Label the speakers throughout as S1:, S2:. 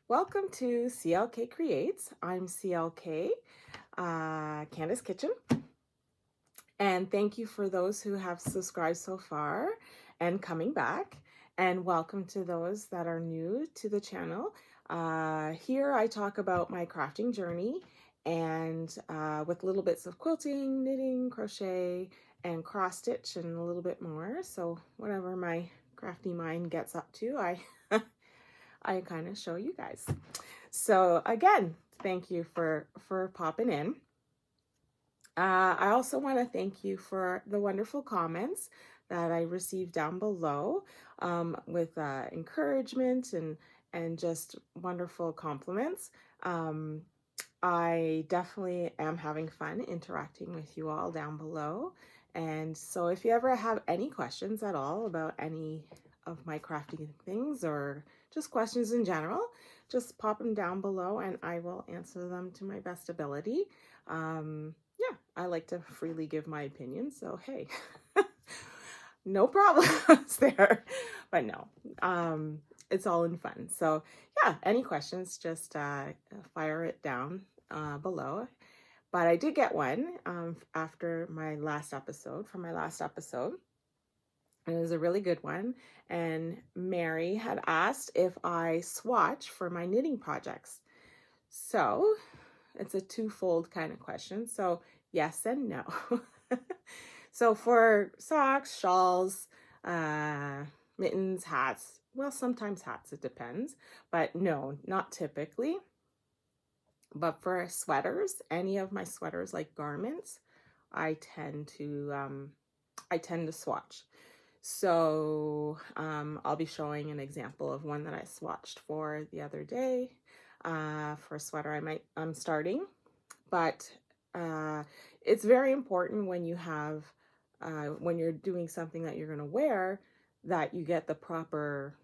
S1: Welcome to CLK Creates. I'm CLK, Candace Kitchen, and thank you for those who have subscribed so far and coming back, and welcome to those that are new to the channel. Here I talk about my crafting journey and with little bits of quilting, knitting, crochet, and cross stitch, and a little bit more. So whatever my crafty mind gets up to, I kind of show you guys. So again, thank you for popping in. I also want to thank you for the wonderful comments that I received down below with encouragement and just wonderful compliments. I definitely am having fun interacting with you all down below. And so if you ever have any questions at all about any of my crafting things or just questions in general, just pop them down below and I will answer them to my best ability. Yeah, I like to freely give my opinion, so hey, no problems there. But no, it's all in fun. So yeah, any questions, just fire it down below. But I did get one after my last episode, from my last episode. It was a really good one. And Mary had asked if I swatch for my knitting projects. So it's a twofold kind of question. So yes and no. So for socks, shawls, mittens, hats, well, sometimes hats, it depends, but no, not typically. But for sweaters, any of my sweaters like garments, I tend to swatch. So I'll be showing an example of one that I swatched for the other day for a sweater I'm starting. But it's very important when you have when you're doing something that you're going to wear, that you get the proper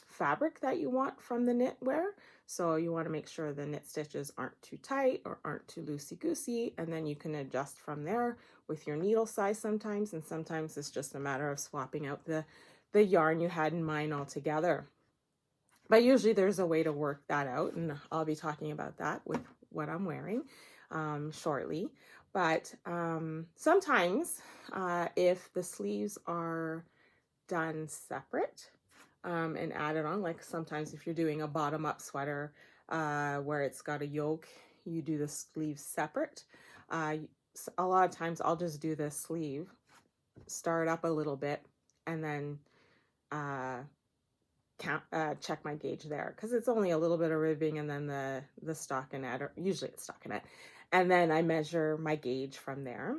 S1: fabric that you want from the knitwear. So you want to make sure the knit stitches aren't too tight or aren't too loosey-goosey, and then you can adjust from there with your needle size sometimes, and sometimes it's just a matter of swapping out the yarn you had in mind altogether. But usually there's a way to work that out, and I'll be talking about that with what I'm wearing shortly. But sometimes if the sleeves are done separate and added on, like sometimes if you're doing a bottom-up sweater where it's got a yoke, you do the sleeves separate. A lot of times I'll just do the sleeve, start up a little bit, and then check my gauge there, because it's only a little bit of ribbing and then the stockinette, or usually it's stockinette, and then I measure my gauge from there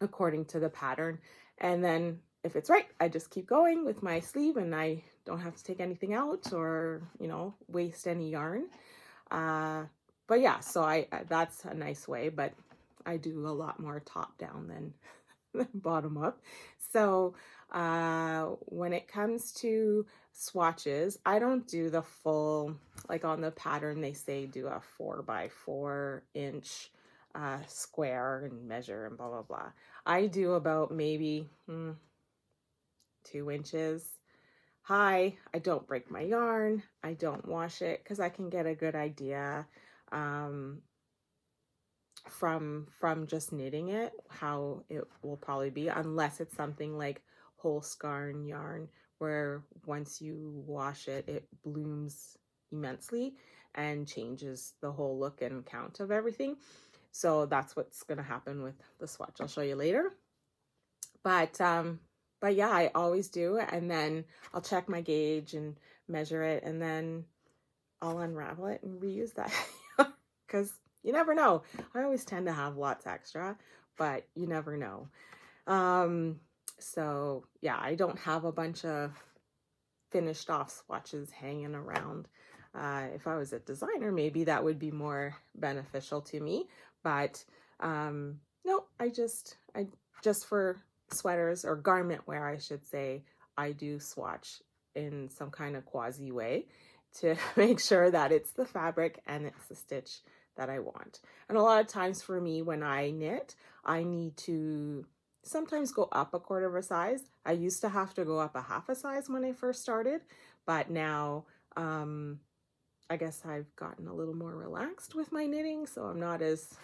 S1: according to the pattern, and then if it's right, I just keep going with my sleeve and I don't have to take anything out or, you know, waste any yarn. But yeah, so that's a nice way, but I do a lot more top down than bottom up. So when it comes to swatches, I don't do the full, like on the pattern they say do a 4x4 inch square and measure and blah blah blah. I do about maybe 2 inches high. I don't break my yarn, I don't wash it, because I can get a good idea from just knitting it how it will probably be, unless it's something like whole skein yarn where once you wash it, it blooms immensely and changes the whole look and count of everything. So that's what's going to happen with the swatch. I'll show you later. But yeah, I always do, and then I'll check my gauge and measure it, and then I'll unravel it and reuse that because you never know. I always tend to have lots extra, but you never know. So yeah, I don't have a bunch of finished off swatches hanging around. If I was a designer, maybe that would be more beneficial to me, but no, I just for sweaters or garment wear, I should say, I do swatch in some kind of quasi way to make sure that it's the fabric and it's the stitch that I want. And a lot of times for me, when I knit, I need to sometimes go up a quarter of a size. I used to have to go up a half a size when I first started, but now I guess I've gotten a little more relaxed with my knitting, so I'm not as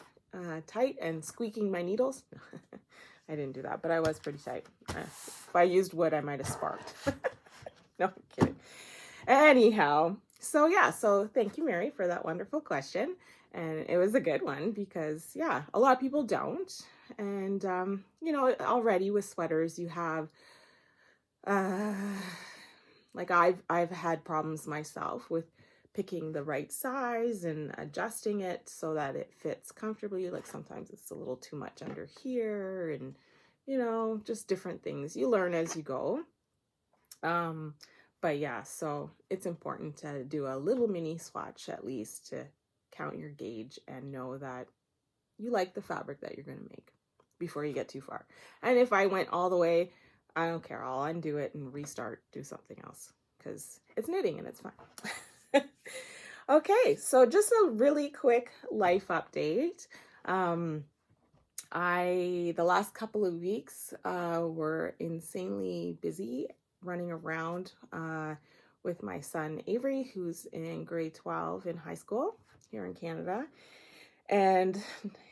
S1: tight and squeaking my needles. I didn't do that, but I was pretty tight. If I used wood, I might have sparked. No, I'm kidding. Anyhow, so yeah, so thank you, Mary, for that wonderful question. And it was a good one because, yeah, a lot of people don't. And, you know, already with sweaters, you have, like I've had problems myself with picking the right size and adjusting it so that it fits comfortably. Like sometimes it's a little too much under here and, you know, just different things. You learn as you go. But yeah, so it's important to do a little mini swatch at least to count your gauge and know that you like the fabric that you're going to make before you get too far. And if I went all the way, I don't care. I'll undo it and restart, do something else because it's knitting and it's fun. Okay, so just a really quick life update. The last couple of weeks were insanely busy running around with my son Avery, who's in grade 12 in high school here in Canada. And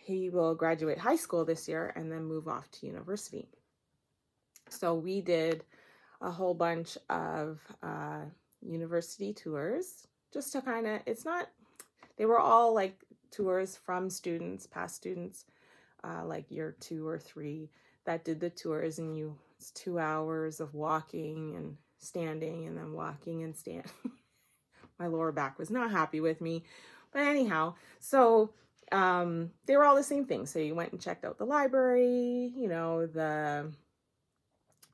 S1: he will graduate high school this year and then move off to university. So we did a whole bunch of university tours just to kind of, they were all like tours from students, past students, like year 2 or 3 that did the tours, and it's 2 hours of walking and standing and then walking and standing. My lower back was not happy with me, but anyhow, so they were all the same thing. So you went and checked out the library, you know, the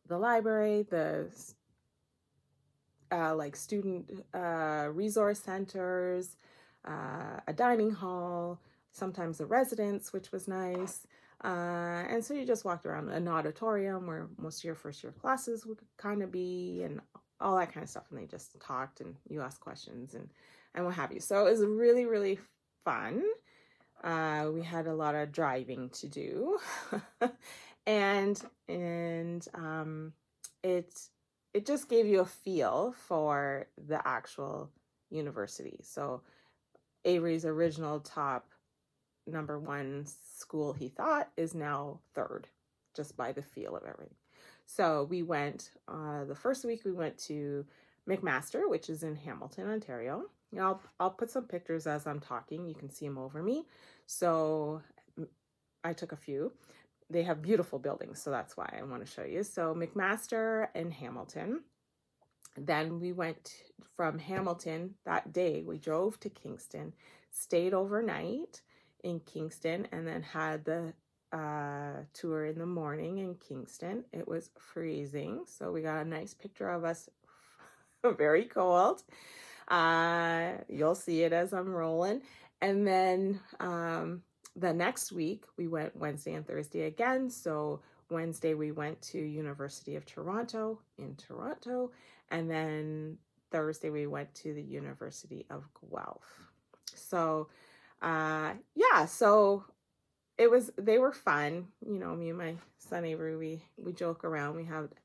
S1: library, the like student resource centers, a dining hall, sometimes a residence, which was nice. And so you just walked around an auditorium where most of your first year classes would kind of be, and all that kind of stuff. And they just talked and you asked questions and what have you. So it was really, really fun. We had a lot of driving to do. and it just gave you a feel for the actual university. So Avery's original top #1 school, he thought, is now 3rd, just by the feel of everything. So we went, the first week we went to McMaster, which is in Hamilton, Ontario. You know, I'll put some pictures as I'm talking. You can see them over me. So I took a few. They have beautiful buildings, so that's why I want to show you. So McMaster and Hamilton. Then we went from Hamilton that day. We drove to Kingston, stayed overnight in Kingston, and then had the tour in the morning in Kingston. It was freezing, so we got a nice picture of us very cold. You'll see it as I'm rolling. And then the next week we went Wednesday and Thursday again. So Wednesday we went to University of Toronto in Toronto, and then Thursday we went to the University of Guelph. So yeah, so they were fun. You know, me and my son Avery, we joke around,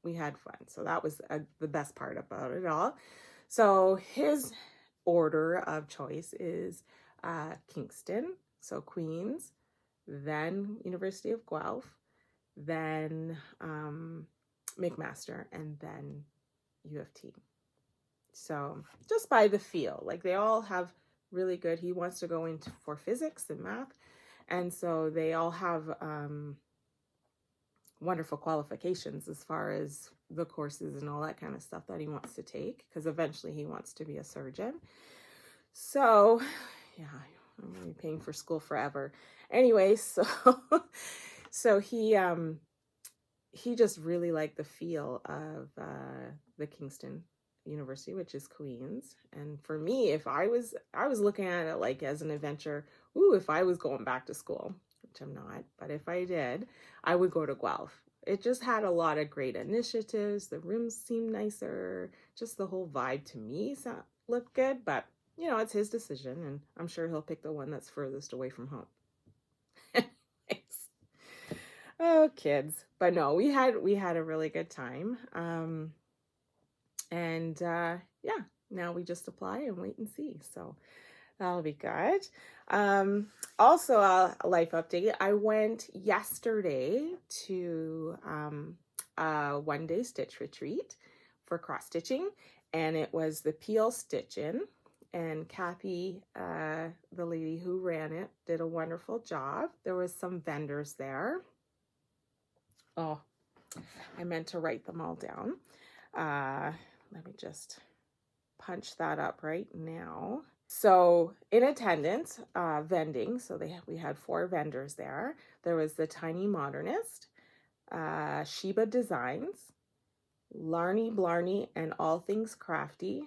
S1: we had fun. So that was the best part about it all. So his order of choice is Kingston, so Queens, then University of Guelph, then McMaster, and then U of T. So just by the feel, like they all have really good, he wants to go into for physics and math, and so they all have wonderful qualifications as far as the courses and all that kind of stuff that he wants to take, because eventually he wants to be a surgeon. So yeah, I'm gonna be paying for school forever. Anyway, so he just really liked the feel of the Kingston University, which is Queens. And for me, if I was looking at it like as an adventure, if I was going back to school, which I'm not, but if I did, I would go to Guelph. It just had a lot of great initiatives. The rooms seemed nicer. Just the whole vibe to me looked good, but you know, it's his decision, and I'm sure he'll pick the one that's furthest away from home. Oh, kids. But no, we had a really good time. Yeah, now we just apply and wait and see. So that'll be good. Also, a life update. I went yesterday to a one-day stitch retreat for cross stitching, and it was the peel stitching. And Kathy, the lady who ran it, did a wonderful job. There was some vendors there. Oh, I meant to write them all down. Let me just punch that up right now. So in attendance, vending. So we had 4 vendors there. There was the Tiny Modernist, Shaggy Designs, Larny Blarney, and All Things Crafty.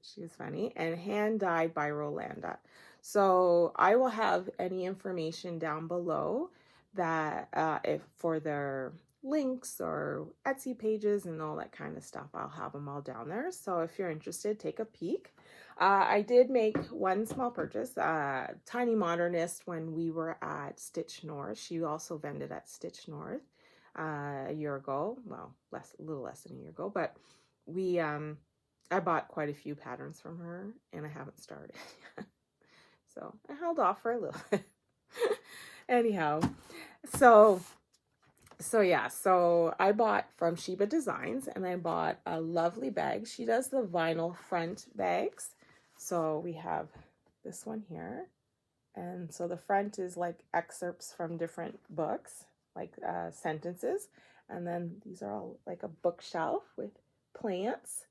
S1: She was funny. And Hand Dyed by Rolanda. So I will have any information down below that if for their links or Etsy pages and all that kind of stuff, I'll have them all down there. So if you're interested, take a peek. I did make one small purchase, Tiny Modernist, when we were at Stitch North. She also vended at Stitch North a year ago. Well, a little less than a year ago, but we I bought quite a few patterns from her, and I haven't started yet. So I held off for a little bit. Anyhow, so yeah, so I bought from Shaggy Designs, and I bought a lovely bag. She does the vinyl front bags. So we have this one here. And so the front is like excerpts from different books, like sentences. And then these are all like a bookshelf with plants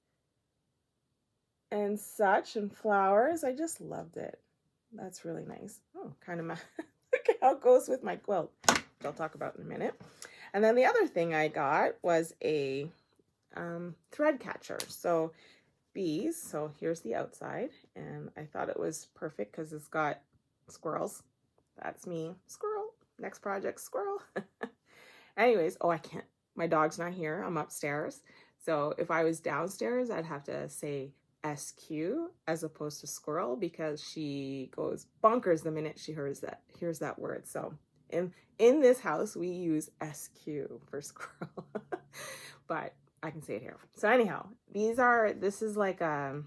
S1: and such, and flowers. I just loved it. That's really nice. Oh, kind of look at how it goes with my quilt, which I'll talk about in a minute. And then the other thing I got was a thread catcher. So bees. So here's the outside, and I thought it was perfect because it's got squirrels. That's me, squirrel. Next project, squirrel. Anyways, oh, I can't. My dog's not here. I'm upstairs. So if I was downstairs, I'd have to say SQ as opposed to squirrel, because she goes bonkers the minute she hears that word. So in this house, we use SQ for squirrel, but I can say it here. So anyhow, this is like a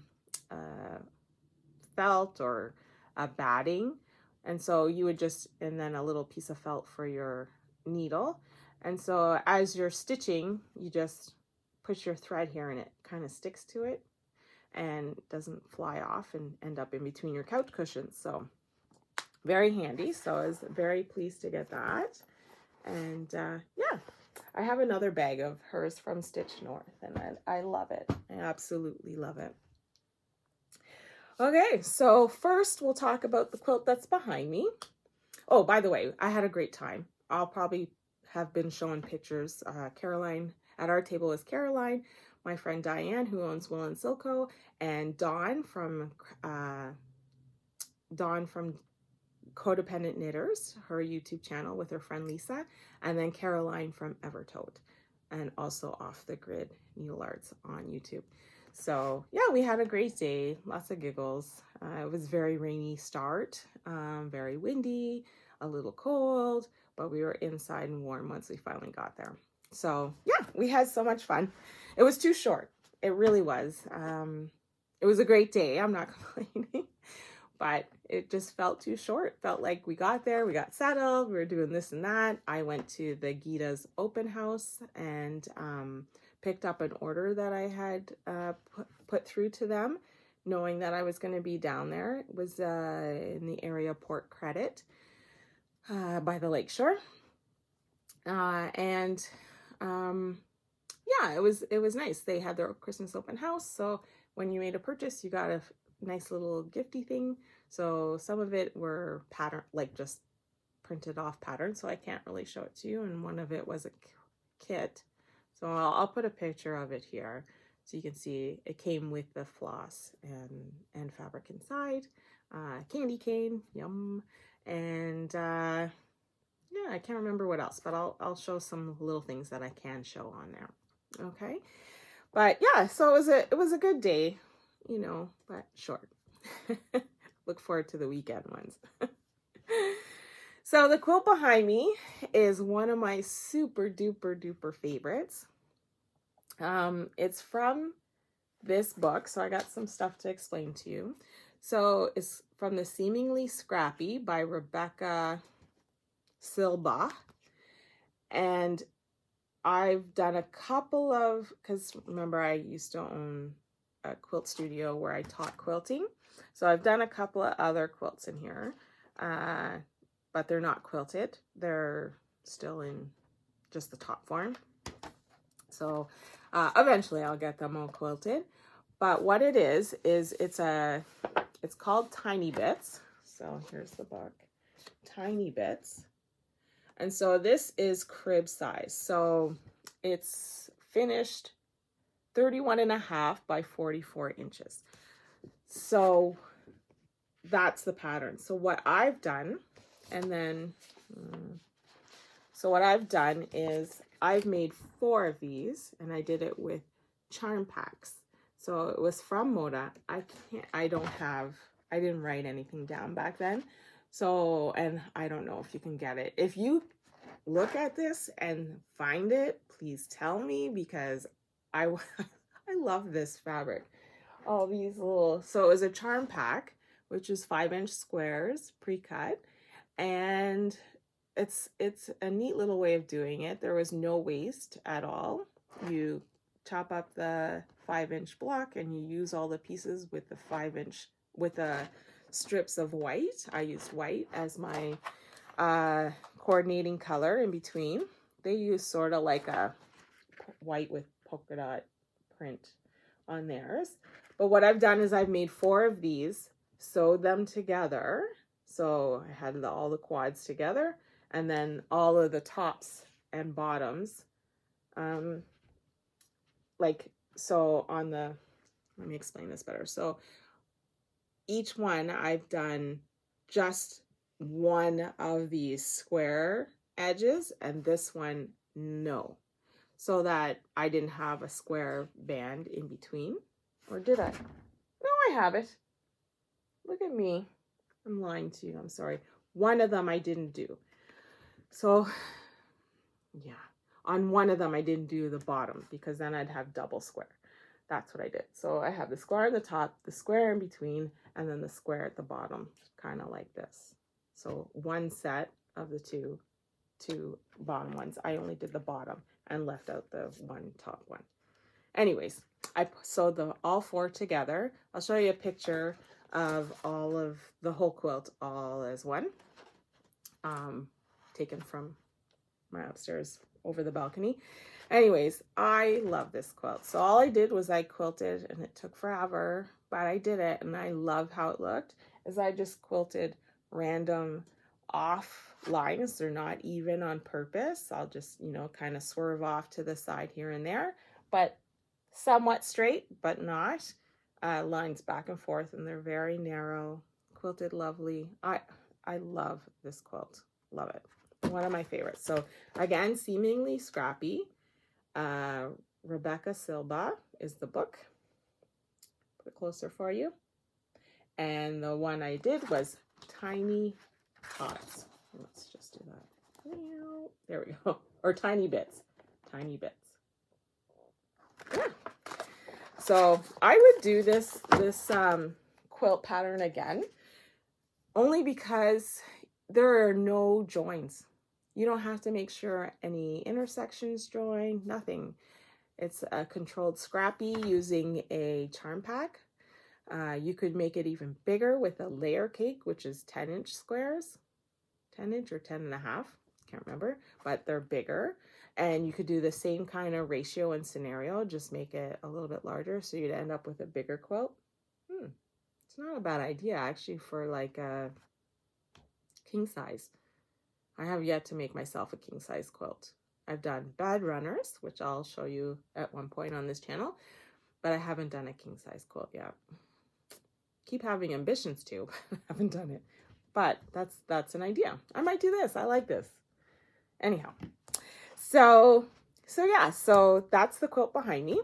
S1: felt or a batting. And so you would and then a little piece of felt for your needle. And so as you're stitching, you just push your thread here and it kind of sticks to it and doesn't fly off and end up in between your couch cushions. So very handy. So I was very pleased to get that. And yeah, I have another bag of hers from Stitch North, and I love it. I absolutely love it. Okay, so first we'll talk about the quilt that's behind me. Oh, by the way, I had a great time. I'll probably have been showing pictures. Caroline, at our table is Caroline, my friend Diane, who owns Will and Silco, and Dawn from Codependent Knitters, her YouTube channel, with her friend Lisa, and then Caroline from Evertote, and also Off the Grid Needle Arts on YouTube. So yeah, we had a great day, lots of giggles. It was very rainy start, very windy, a little cold, but we were inside and warm once we finally got there. So yeah, we had so much fun. It was too short. It really was. It was a great day. I'm not complaining. But it just felt too short. Felt like we got there, we got settled, we were doing this and that. I went to the Gita's open house and picked up an order that I had put through to them, knowing that I was going to be down there. It was in the area of Port Credit by the lakeshore. Yeah, it was nice. They had their Christmas open house, so when you made a purchase, you got a nice little gifty thing. So some of it were pattern, like just printed off patterns, so I can't really show it to you, and one of it was a kit. So I'll put a picture of it here so you can see it came with the floss and fabric inside, candy cane, yum, and yeah, I can't remember what else, but I'll show some little things that I can show on there. Okay, but yeah, so it was a good day, you know, but short. Look forward to the weekend ones. So the quilt behind me is one of my super duper duper favorites. It's from this book, so I got some stuff to explain to you. So it's from the Seamingly Scrappy by Rebecca Silbaugh. And I've done a couple of, because remember I used to own a quilt studio where I taught quilting. So I've done a couple of other quilts in here, but they're not quilted. They're still in just the top form. So eventually I'll get them all quilted. But what it is it's called Tiny Bits. So here's the book, Tiny Bits. And so this is crib size. So it's finished 31.5 by 44 inches. So that's the pattern. So what I've done, and then, so what I've done is I've made 4 of these, and I did it with charm packs. So it was from Moda. I didn't write anything down back then. So, and I don't know if you can get it. If you look at this and find it, please tell me, because I love this fabric. All these little, so it was a charm pack, which is 5-inch squares pre-cut, and it's a neat little way of doing it. There was no waste at all. You chop up the 5-inch block and you use all the pieces with the 5-inch, with the strips of white. I used white as my coordinating color in between. They use sort of like a white with polka dot print on theirs. But what I've done is I've made 4 of these, sewed them together. So I had all the quads together, and then all of the tops and bottoms. So on the, let me explain this better. So each one I've done just one of these square edges, and this one no, so that I didn't have a square band in between. Or did I? No, I have it. Look at me. I'm lying to you. I'm sorry. One of them I didn't do. So yeah, on one of them I didn't do the bottom, because then I'd have double square. That's what I did. So I have the square at the top, the square in between, and then the square at the bottom, kind of like this. So one set of the two bottom ones. I only did the bottom and left out the one top one. Anyways, I sewed all 4 together. I'll show you a picture of all of the whole quilt all as one, taken from my upstairs over the balcony. Anyways, I love this quilt. So all I did was I quilted, and it took forever, but I did it, and I love how it looked. Is I just quilted random off lines. They're not even on purpose. I'll just, kind of swerve off to the side here and there, but somewhat straight, but not. Lines back and forth, and they're very narrow, quilted lovely. I love this quilt. Love it. One of my favorites. So again, Seamingly Scrappy. Rebecca Silbaugh is the book. Put it closer for you. And the one I did was Tiny Tots. Let's just do that. There we go. Or Tiny Bits. Tiny Bits. Yeah. So I would do this quilt pattern again, only because there are no joins. You don't have to make sure any intersections join, nothing. It's a controlled scrappy using a charm pack. You could make it even bigger with a layer cake, which is 10-inch squares, 10-inch or 10.5, can't remember, but they're bigger. And you could do the same kind of ratio and scenario, just make it a little bit larger, so you'd end up with a bigger quilt. It's not a bad idea, actually, for like a king size. I have yet to make myself a king size quilt. I've done bed runners, which I'll show you at one point on this channel, but I haven't done a king size quilt yet. Keep having ambitions to, but I haven't done it. But that's an idea. I might do this. I like this. Anyhow, so yeah, so that's the quilt behind me.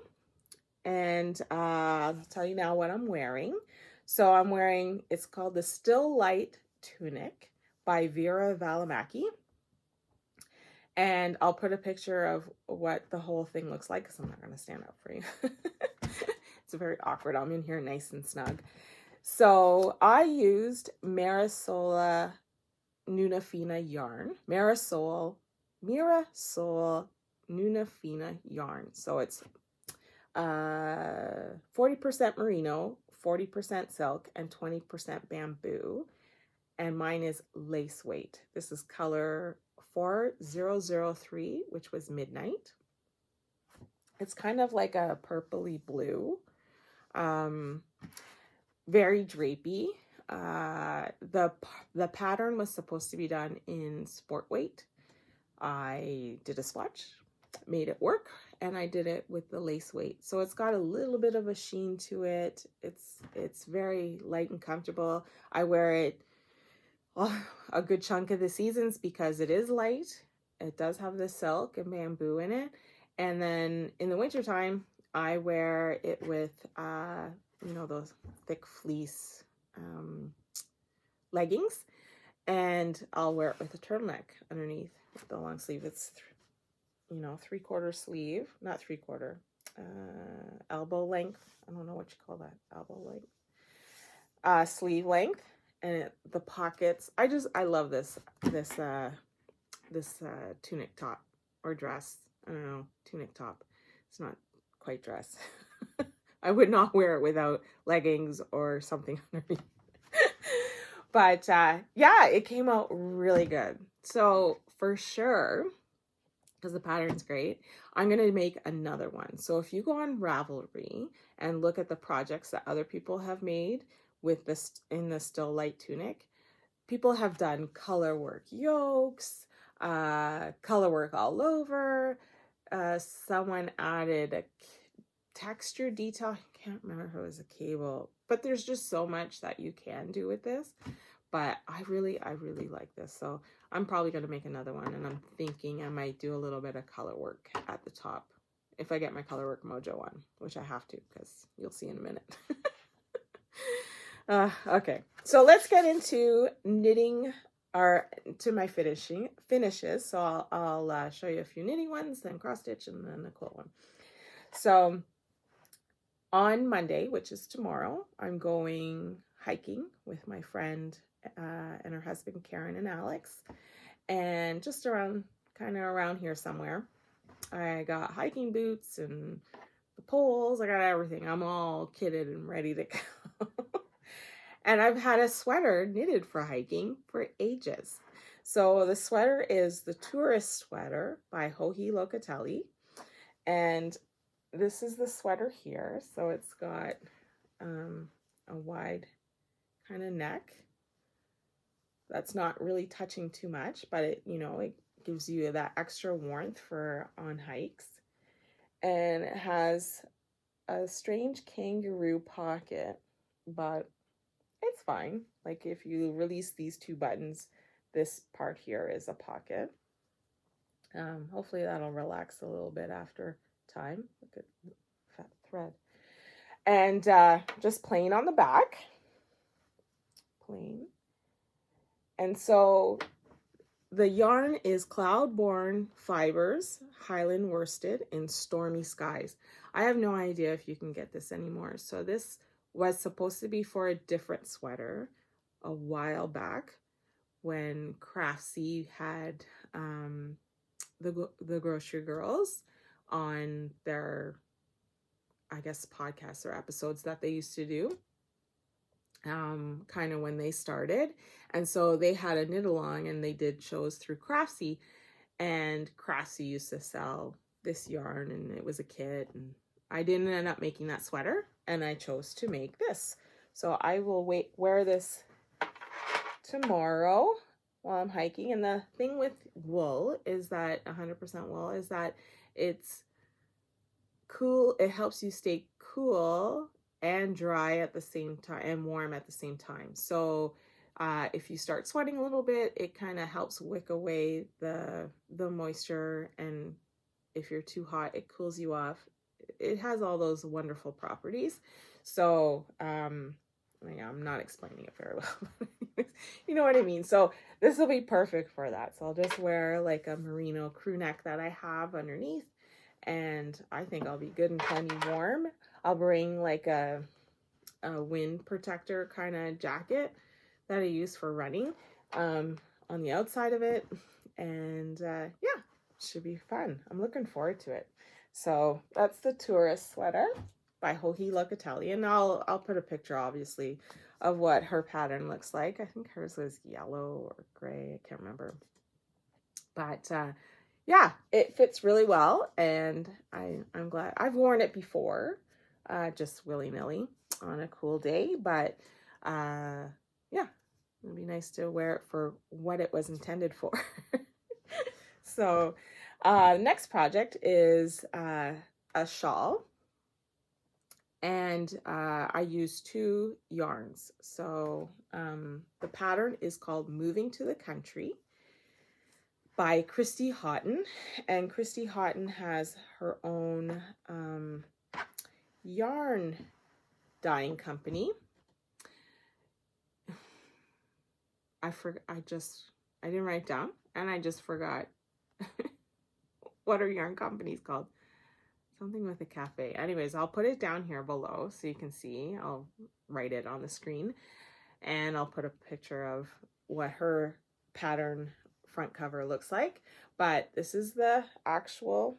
S1: And I'll tell you now what I'm wearing. So I'm wearing, it's called the Still Light Tunic by Vera Valimaki. And I'll put a picture of what the whole thing looks like, because I'm not going to stand up for you. It's very awkward. I'm in here nice and snug. So I used Mirasola Nuna Fina yarn. Mirasol Nuna Fina yarn. So it's 40% merino, 40% silk, and 20% bamboo. And mine is lace weight. This is color 4003, which was Midnight. It's kind of like a purpley blue. Very drapey. The pattern was supposed to be done in sport weight. I did a swatch, made it work, and I did it with the lace weight. So it's got a little bit of a sheen to it. It's very light and comfortable. I wear it a good chunk of the seasons because it is light. It does have the silk and bamboo in it. And then in the wintertime, I wear it with, you know, those thick fleece leggings. And I'll wear it with a turtleneck underneath the long sleeve. It's, you know, 3/4 sleeve, not 3/4, elbow length. I don't know what you call that, elbow length. Sleeve length. And the pockets, I love this tunic top or dress. I don't know, tunic top. It's not quite dress. I would not wear it without leggings or something underneath. But yeah, it came out really good. So for sure, because the pattern's great, I'm going to make another one. So if you go on Ravelry and look at the projects that other people have made with this in the still light tunic, people have done color work yokes, color work all over. Someone added a texture detail. I can't remember if it was a cable, but there's just so much that you can do with this. But I really like this. So I'm probably going to make another one, and I'm thinking I might do a little bit of color work at the top if I get my color work mojo on, which I have to because you'll see in a minute. Okay, so let's get into knitting to my finishes. So I'll show you a few knitting ones, then cross stitch, and then a quilt one. So on Monday, which is tomorrow, I'm going hiking with my friend and her husband Karen and Alex, and just kind of around here somewhere. I got hiking boots and the poles. I got everything. I'm all kitted and ready to go. And I've had a sweater knitted for hiking for ages. So the sweater is the Tourist Sweater by Joji Locatelli. And this is the sweater here. So it's got a wide kind of neck. That's not really touching too much, but it, you know, it gives you that extra warmth for on hikes. And it has a strange kangaroo pocket, but it's fine. Like if you release these two buttons, this part here is a pocket. Hopefully that'll relax a little bit after time. Look at that thread. And just plain on the back. Plain. And so the yarn is Cloudborn Fibers, Highland Worsted in Stormy Skies. I have no idea if you can get this anymore. So this was supposed to be for a different sweater a while back when Craftsy had the Grocery Girls on their, I guess, podcasts or episodes that they used to do, kind of when they started. And so they had a knit along and they did shows through Craftsy, and Craftsy used to sell this yarn, and it was a kit, and I didn't end up making that sweater, and I chose to make this. So I will wear this tomorrow while I'm hiking. And the thing with wool is that 100% wool is that it's cool. It helps you stay cool and dry at the same time and warm at the same time. So if you start sweating a little bit, it kind of helps wick away the moisture, and if you're too hot, it cools you off. It has all those wonderful properties. So I'm not explaining it very well. You know what I mean? So this will be perfect for that. So I'll just wear like a merino crew neck that I have underneath, and I think I'll be good and plenty warm. I'll bring like a wind protector kind of jacket that I use for running on the outside of it. And yeah, should be fun. I'm looking forward to it. So that's the tourist sweater by Hohi Locatelli. And I'll put a picture, obviously, of what her pattern looks like. I think hers was yellow or gray. I can't remember. But yeah, it fits really well. And I'm glad. I've worn it before, just willy-nilly on a cool day. But yeah, it'd be nice to wear it for what it was intended for. So next project is a shawl. And I use 2 yarns. So the pattern is called Moving to the Country by Christy Houghton. And Christy Houghton has her own yarn dyeing company. I didn't write down, and I just forgot what her yarn company's called. Something with a cafe. Anyways, I'll put it down here below so you can see. I'll write it on the screen, and I'll put a picture of what her pattern front cover looks like. But this is the actual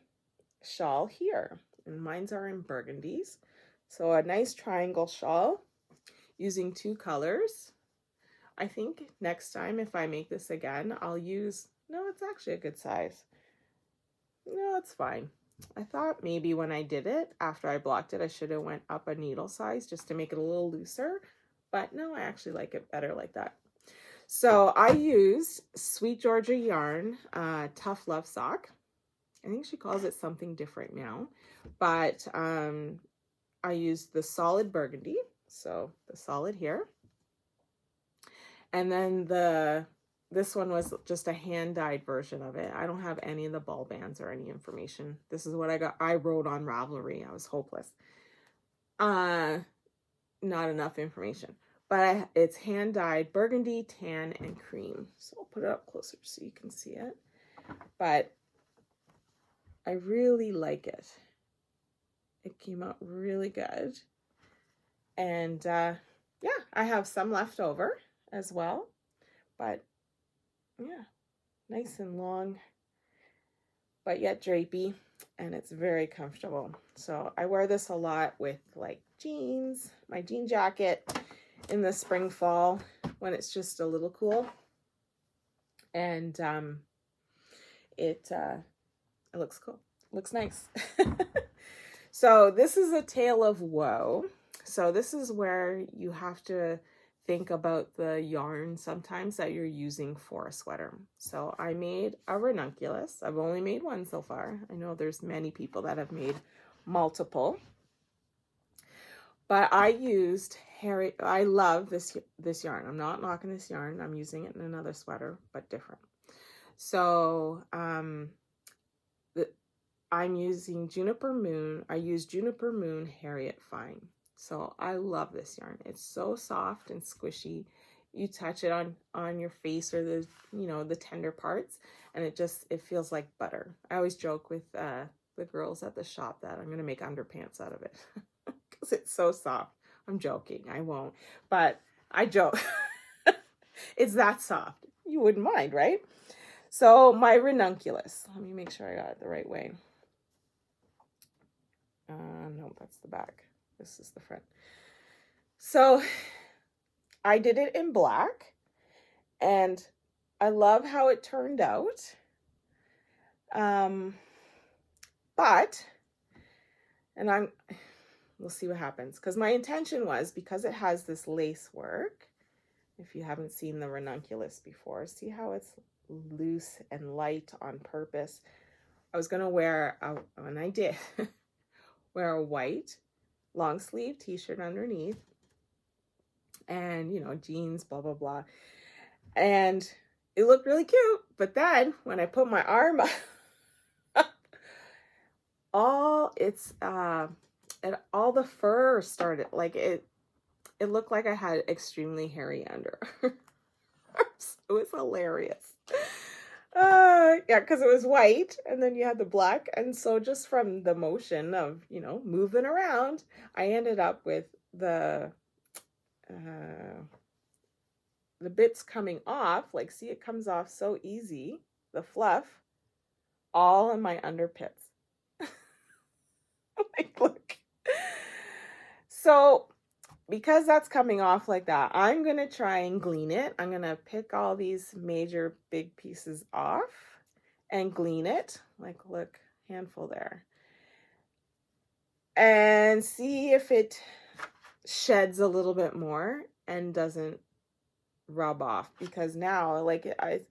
S1: shawl here, and mine's are in burgundies. So a nice triangle shawl using 2 colors. I think next time if I make this again, I'll use, no, it's actually a good size. No, it's fine. I thought maybe when I did it, after I blocked it, I should have went up a needle size just to make it a little looser. But no, I actually like it better like that. So I used Sweet Georgia yarn, Tough Love Sock. I think she calls it something different now. But I used the solid burgundy, so the solid here. And then this one was just a hand-dyed version of it. I don't have any of the ball bands or any information. This is what I got. I wrote on Ravelry. I was hopeless. Not enough information. But it's hand-dyed burgundy, tan, and cream. So I'll put it up closer so you can see it. But I really like it. It came out really good. And yeah, I have some left over as well. But yeah, nice and long, but yet drapey, and it's very comfortable. So I wear this a lot with like jeans, my jean jacket in the spring, fall, when it's just a little cool. And it looks cool, looks nice. So this is a tale of woe. So this is where you have to think about the yarn sometimes that you're using for a sweater. So I made a ranunculus. I've only made one so far. I know there's many people that have made multiple. But I used I love this yarn. I'm not knocking this yarn. I'm using it in another sweater, but different. So I'm using Juniper Moon. I use Juniper Moon Harriet Fine. So I love this yarn. It's so soft and squishy. You touch it on your face or the, the tender parts, and it feels like butter. I always joke with the girls at the shop that I'm going to make underpants out of it because it's so soft. I'm joking. I won't, but I joke. It's that soft. You wouldn't mind, right? So my ranunculus. Let me make sure I got it the right way. No, that's the back. This is the front. So I did it in black, and I love how it turned out. We'll see what happens, because my intention was, because it has this lace work, if you haven't seen the ranunculus before, see how it's loose and light on purpose. I was going to wear, and I did, wear a white long sleeve t-shirt underneath, and jeans, blah blah blah, and it looked really cute. But then when I put my arm up, all the fur started, like it looked like I had extremely hairy under. It was hilarious. Yeah, because it was white and then you had the black. And so just from the motion of, you know, moving around, I ended up with uh, the bits coming off. Like, see, it comes off so easy, the fluff, all in my underpits. Like, look. So because that's coming off like that, I'm going to try and glean it. I'm going to pick all these major big pieces off and glean it. Like, look, handful there. And see if it sheds a little bit more and doesn't rub off. Because now, like, I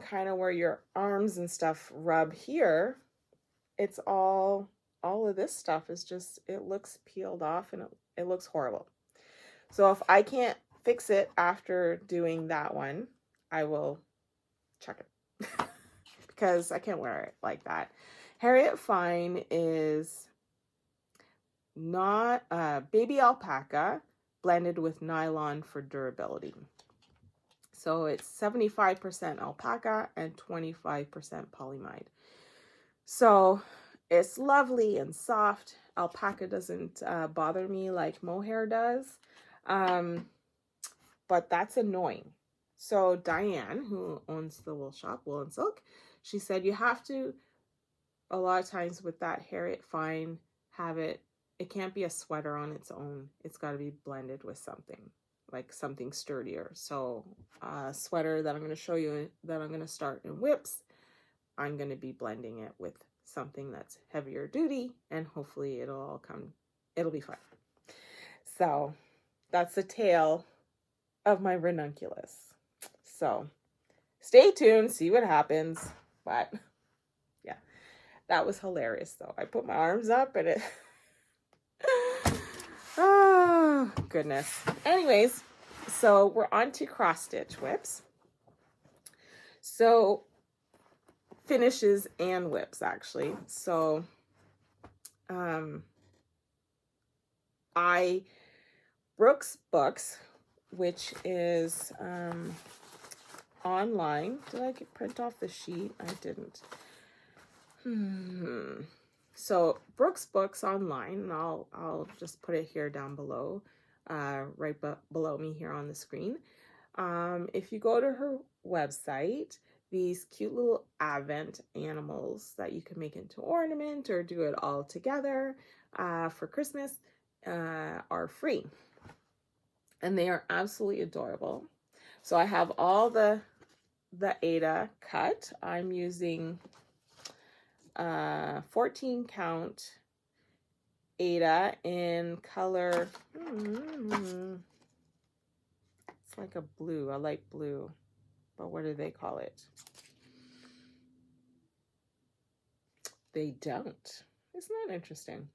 S1: kind of where your arms and stuff rub here, it's all of this stuff is just, it looks peeled off and it looks horrible. So if I can't fix it after doing that one, I will chuck it because I can't wear it like that. Harriet Fine is not baby alpaca blended with nylon for durability. So it's 75% alpaca and 25% polyamide. So it's lovely and soft. Alpaca doesn't bother me like mohair does. But that's annoying. So Diane, who owns the wool shop, Wool and Silk, she said you have to, a lot of times with that Harriet Fine, have it can't be a sweater on its own. It's got to be blended with something, like something sturdier. So a sweater that I'm going to show you that I'm going to start in WIPs, I'm going to be blending it with something that's heavier duty, and hopefully it'll be fun. So that's the tale of my ranunculus. So stay tuned, see what happens. But yeah, that was hilarious though. I put my arms up and it oh goodness. Anyways, so we're on to cross stitch WIPs. So finishes and WIPs actually. So Brooks Books, which is online. Did I print off the sheet? I didn't. So Brooks Books online, and I'll just put it here down below, right below me here on the screen. If you go to her website, these cute little advent animals that you can make into ornament or do it all together for Christmas are free. And they are absolutely adorable. So I have all the Aida cut. I'm using 14 count Aida in color. It's like a blue, a light blue. But what do they call it? They don't. Isn't that interesting?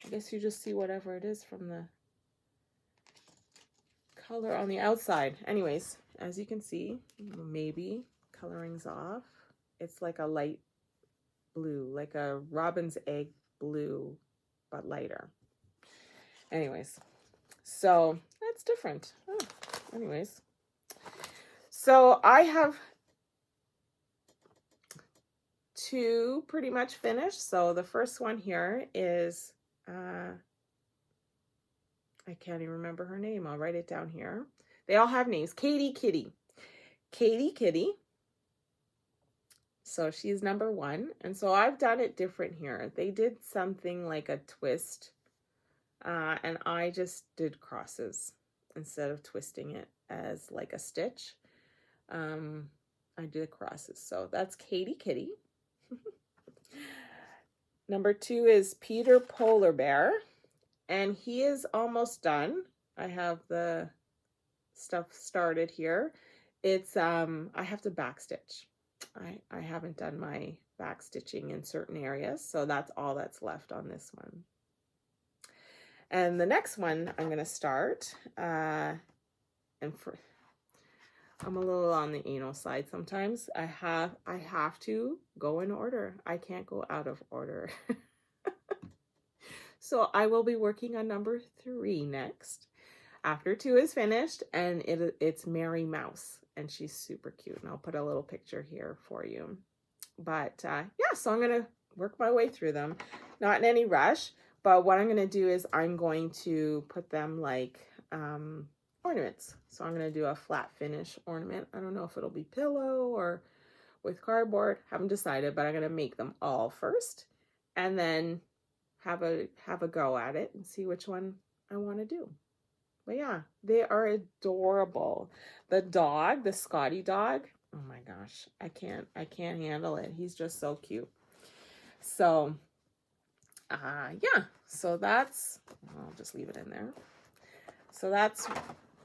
S1: I guess you just see whatever it is from the color on the outside. Anyways, as you can see, maybe coloring's off. It's like a light blue, like a robin's egg blue, but lighter. Anyways, so that's different. Oh, anyways, so I have two pretty much finished. So the first one here is I can't even remember her name. I'll write it down here. They all have names. Katie Kitty. Katie Kitty. So she's number one. And so I've done it different here. They did something like a twist. And I just did crosses instead of twisting it as like a stitch. I did crosses. So that's Katie Kitty. Number two is Peter Polar Bear. And he is almost done. I have the stuff started here. It's I have to backstitch. I haven't done my back stitching in certain areas, so that's all that's left on this one. And the next one I'm going to start, I'm a little on the anal side sometimes. I have to go in order. I can't go out of order. So I will be working on number 3 next, after 2 is finished, and it's Mary Mouse. and she's super cute. And I'll put a little picture here for you. But yeah, so I'm going to work my way through them. Not in any rush, but what I'm going to do is I'm going to put them like ornaments. So I'm going to do a flat finish ornament. I don't know if it'll be pillow or with cardboard. Haven't decided, but I'm going to make them all first and then have a go at it and see which one I want to do. But yeah, they are adorable. The dog, the Scotty dog, oh my gosh, I can't handle it. He's just so cute. So yeah, so that's, I'll just leave it in there. So that's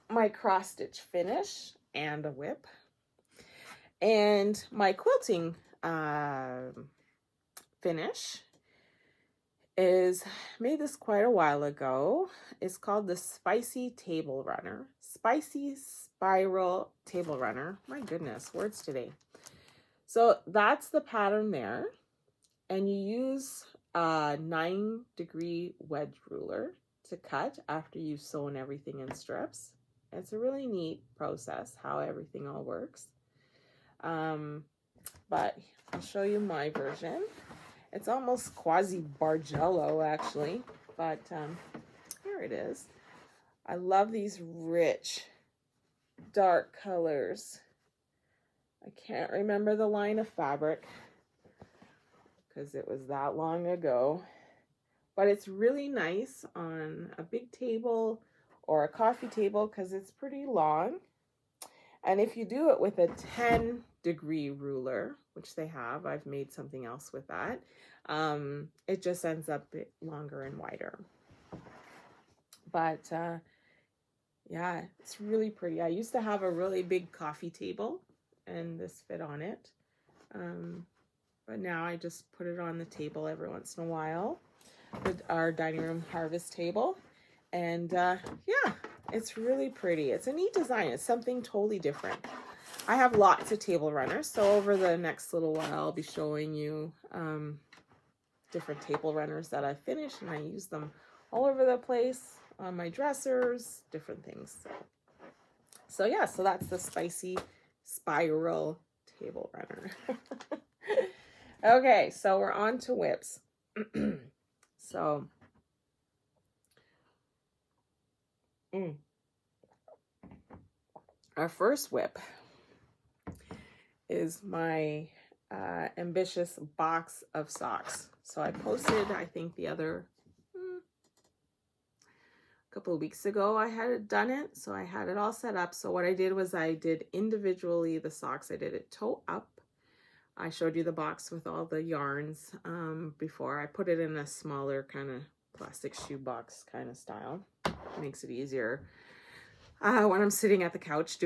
S1: my cross stitch finish and a WIP. And my quilting finish is made this quite a while ago. It's called the Spicy Table Runner. Spicy Spiral Table Runner. My goodness, words today. So that's the pattern there. And you use a 9-degree wedge ruler to cut after you've sewn everything in strips. It's a really neat process how everything all works. But I'll show you my version. It's almost quasi Bargello actually, but here it is. I love these rich dark colors. I can't remember the line of fabric because it was that long ago, but it's really nice on a big table or a coffee table because it's pretty long. And if you do it with a 10-degree ruler, which they have, I've made something else with that, it just ends up a bit longer and wider. But yeah, it's really pretty. I used to have a really big coffee table and this fit on it. But now I just put it on the table every once in a while with our dining room harvest table. And yeah, it's really pretty. It's a neat design. It's something totally different. I have lots of table runners, so over the next little while I'll be showing you different table runners that I finished, and I use them all over the place on my dressers, different things. So yeah, so that's the Spicy Spiral Table Runner. Okay, so we're on to WIPs. So our first WIP is my ambitious box of socks. So I posted, I think the other couple of weeks ago I had done it, so I had it all set up. So what I did was I did individually the socks. I did it toe up. I showed you the box with all the yarns before. I put it in a smaller kind of plastic shoe box kind of style. Makes it easier when I'm sitting at the couch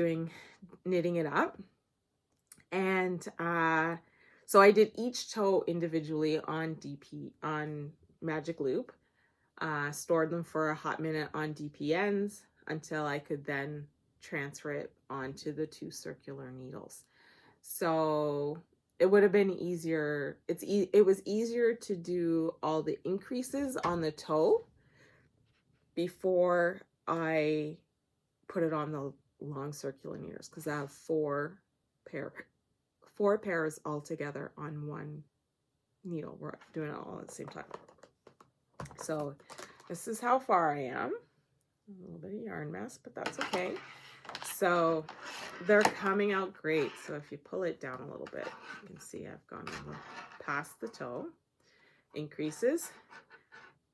S1: knitting it up. And so I did each toe individually on Magic Loop. Stored them for a hot minute on DPNs until I could then transfer it onto the 2 circular needles. So it would have been easier. It was easier to do all the increases on the toe before I put it on the long circular needles, because I have 4 pairs all together on one needle. We're doing it all at the same time. So this is how far I am. A little bit of yarn mess, but that's okay. So they're coming out great. So if you pull it down a little bit, you can see I've gone past the toe, increases,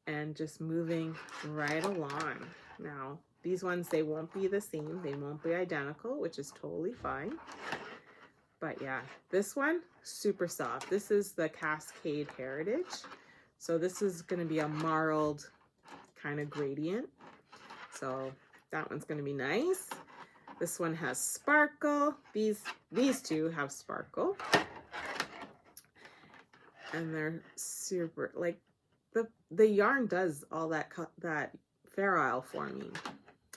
S1: and just moving right along. Now, these ones, they won't be the same. They won't be identical, which is totally fine. But yeah, this one, super soft. This is the Cascade Heritage. So this is going to be a marled kind of gradient. So that one's going to be nice. This one has sparkle. These two have sparkle. And they're super, like, the yarn does all that Fair Isle for me.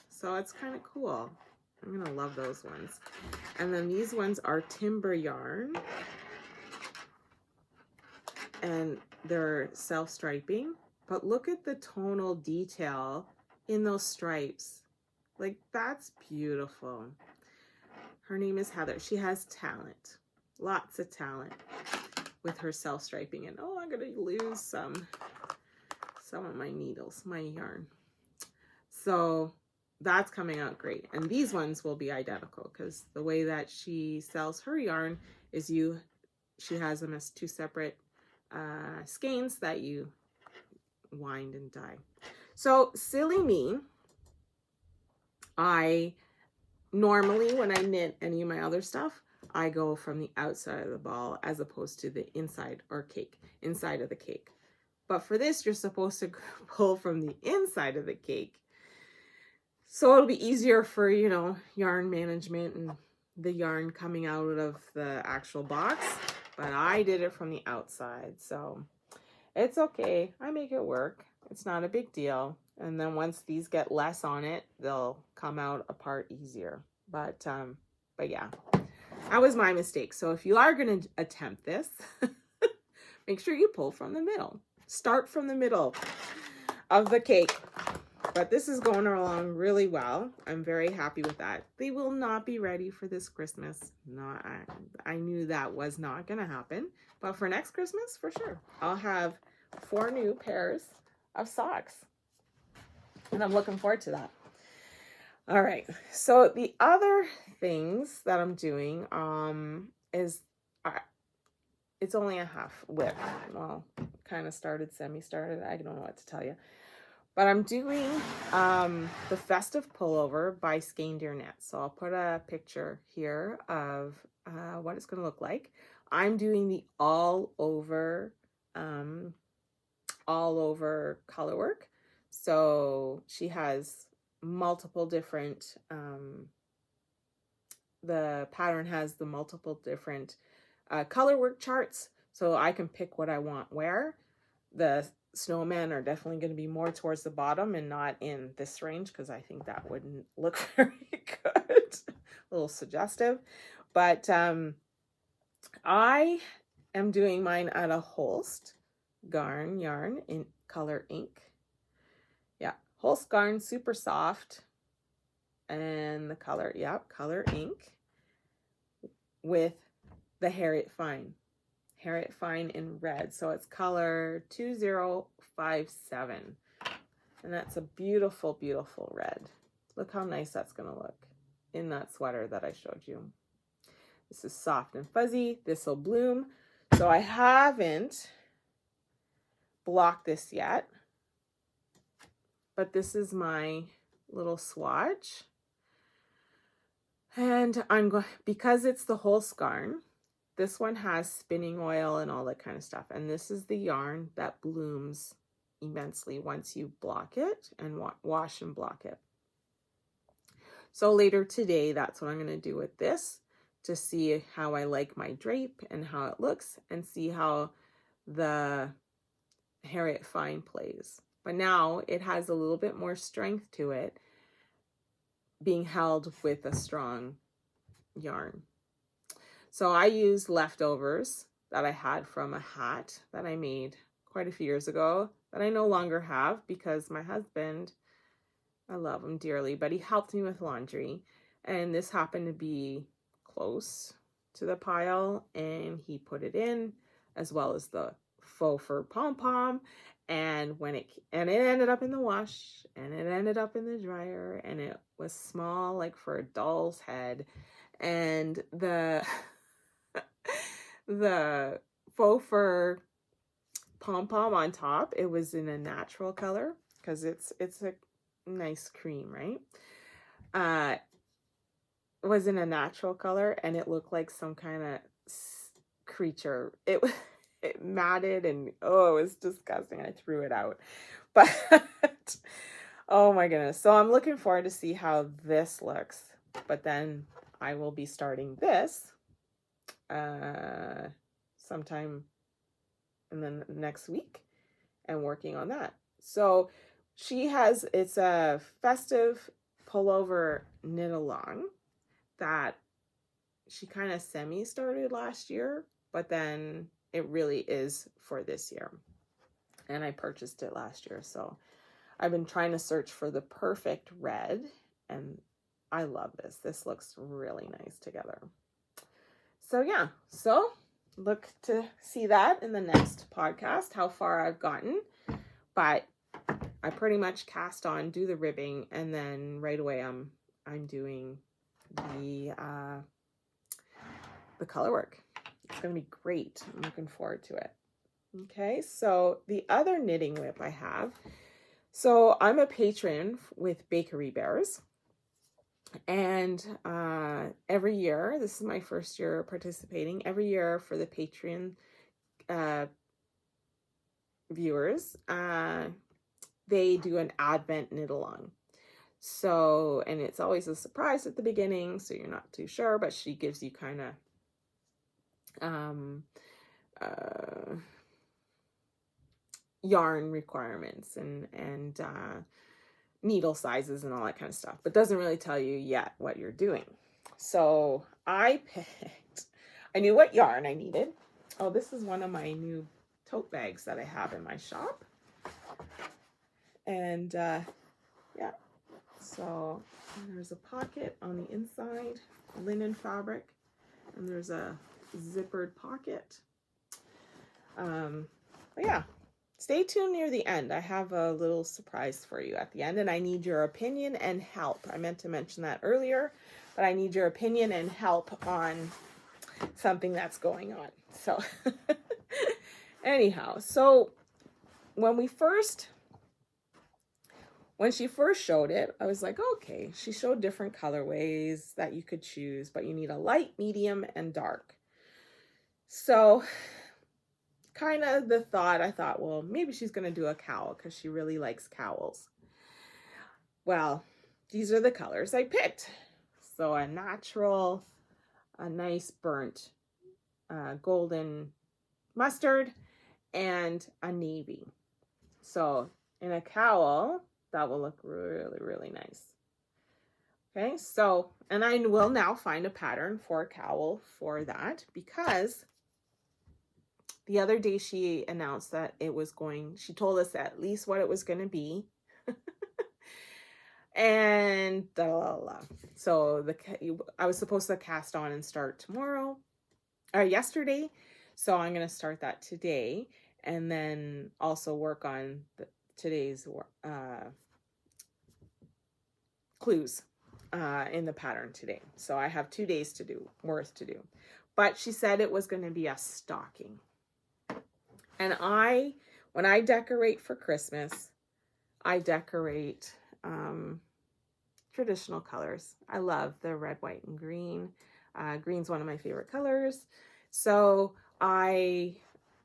S1: So it's kind of cool. I'm going to love those ones. And then these ones are timber yarn. And they're self-striping, but look at the tonal detail in those stripes. Like, that's beautiful. Her name is Heather. She has talent, lots of talent with her self-striping. And oh, I'm gonna lose some of my needles, my yarn. So that's coming out great. And these ones will be identical because the way that she sells her yarn is she has them as two separate skeins that you wind and dye. So silly me, I normally when I knit any of my other stuff, I go from the outside of the ball as opposed to the inside or inside of the cake. But for this, you're supposed to pull from the inside of the cake. So it'll be easier for, you know, yarn management and the yarn coming out of the actual box. But I did it from the outside, so it's okay. I make it work. It's not a big deal. And then once these get less on it, they'll come out apart easier. But yeah, that was my mistake. So if you are going to attempt this, make sure you pull from the middle. Start from the middle of the cake. But this is going along really well. I'm very happy with that. They will not be ready for this Christmas. I knew that was not going to happen. But for next Christmas, for sure. I'll have 4 new pairs of socks. And I'm looking forward to that. All right. So the other things that I'm doing is it's only a half WIP. Well, kind of started, semi-started. I don't know what to tell you. But I'm doing the Festive Pullover by Skein Deer Knit. So I'll put a picture here of what it's going to look like. I'm doing the all over colorwork. So she has multiple different, the pattern has the multiple different colorwork charts. So I can pick what I want where. The snowmen are definitely going to be more towards the bottom and not in this range because I think that wouldn't look very good. A little suggestive. But I am doing mine out of Holst yarn in color ink. Yeah, Holst yarn, super soft. And the color, color ink with the Harriet Fine in red. So it's color 2057. And that's a beautiful, beautiful red. Look how nice that's going to look in that sweater that I showed you. This is soft and fuzzy. This will bloom. So I haven't blocked this yet. But this is my little swatch. And I'm going, because it's the Holst yarn, this one has spinning oil and all that kind of stuff. And this is the yarn that blooms immensely once you block it and wash and block it. So later today, that's what I'm going to do with this to see how I like my drape and how it looks and see how the Harriet Fine plays. But now it has a little bit more strength to it being held with a strong yarn. So I used leftovers that I had from a hat that I made quite a few years ago that I no longer have because my husband, I love him dearly, but he helped me with laundry. And this happened to be close to the pile and he put it in as well as the faux fur pom-pom. And it ended up in the wash and it ended up in the dryer and it was small, like for a doll's head. And the faux fur pom-pom on top, it was in a natural color because it's a nice cream, right? It was in a natural color and it looked like some kind of creature. It matted and oh, it was disgusting. I threw it out. But oh my goodness. So I'm looking forward to see how this looks. But then I will be starting this sometime in the next week and working on that. So it's a festive pullover knit along that she kind of semi-started last year, but then it really is for this year. And I purchased it last year. So I've been trying to search for the perfect red and I love this. This looks really nice together. So yeah, so look to see that in the next podcast, how far I've gotten. But I pretty much cast on, do the ribbing, and then right away I'm doing the color work. It's going to be great. I'm looking forward to it. Okay, so the other knitting WIP I have. So I'm a patron with Bakery Bears. And every year, this is my first year participating, every year for the Patreon viewers, they do an Advent knit along. So, and it's always a surprise at the beginning, so you're not too sure, but she gives you kind of yarn requirements and needle sizes and all that kind of stuff, but doesn't really tell you yet what you're doing. So I knew what yarn I needed. Oh, this is one of my new tote bags that I have in my shop. And yeah, so there's a pocket on the inside, linen fabric, and there's a zippered pocket. But yeah, stay tuned near the end. I have a little surprise for you at the end, and I need your opinion and help. I meant to mention that earlier, but I need your opinion and help on something that's going on. So anyhow, so when she first showed it, I was like, okay, she showed different colorways that you could choose, but you need a light, medium, and dark. So kind of I thought, well, maybe she's going to do a cowl because she really likes cowls. Well, these are the colors I picked. So a natural, a nice burnt golden mustard, and a navy. So in a cowl, that will look really, really nice. Okay, so, and I will now find a pattern for a cowl for that, because the other day she announced that she told us at least what it was going to be. And so I was supposed to cast on and start yesterday. So I'm going to start that today, and then also work on today's clues in the pattern today. So I have 2 days worth to do. But she said it was going to be a stocking. And when I decorate for Christmas, I decorate traditional colors. I love the red, white, and green. Green's one of my favorite colors. So I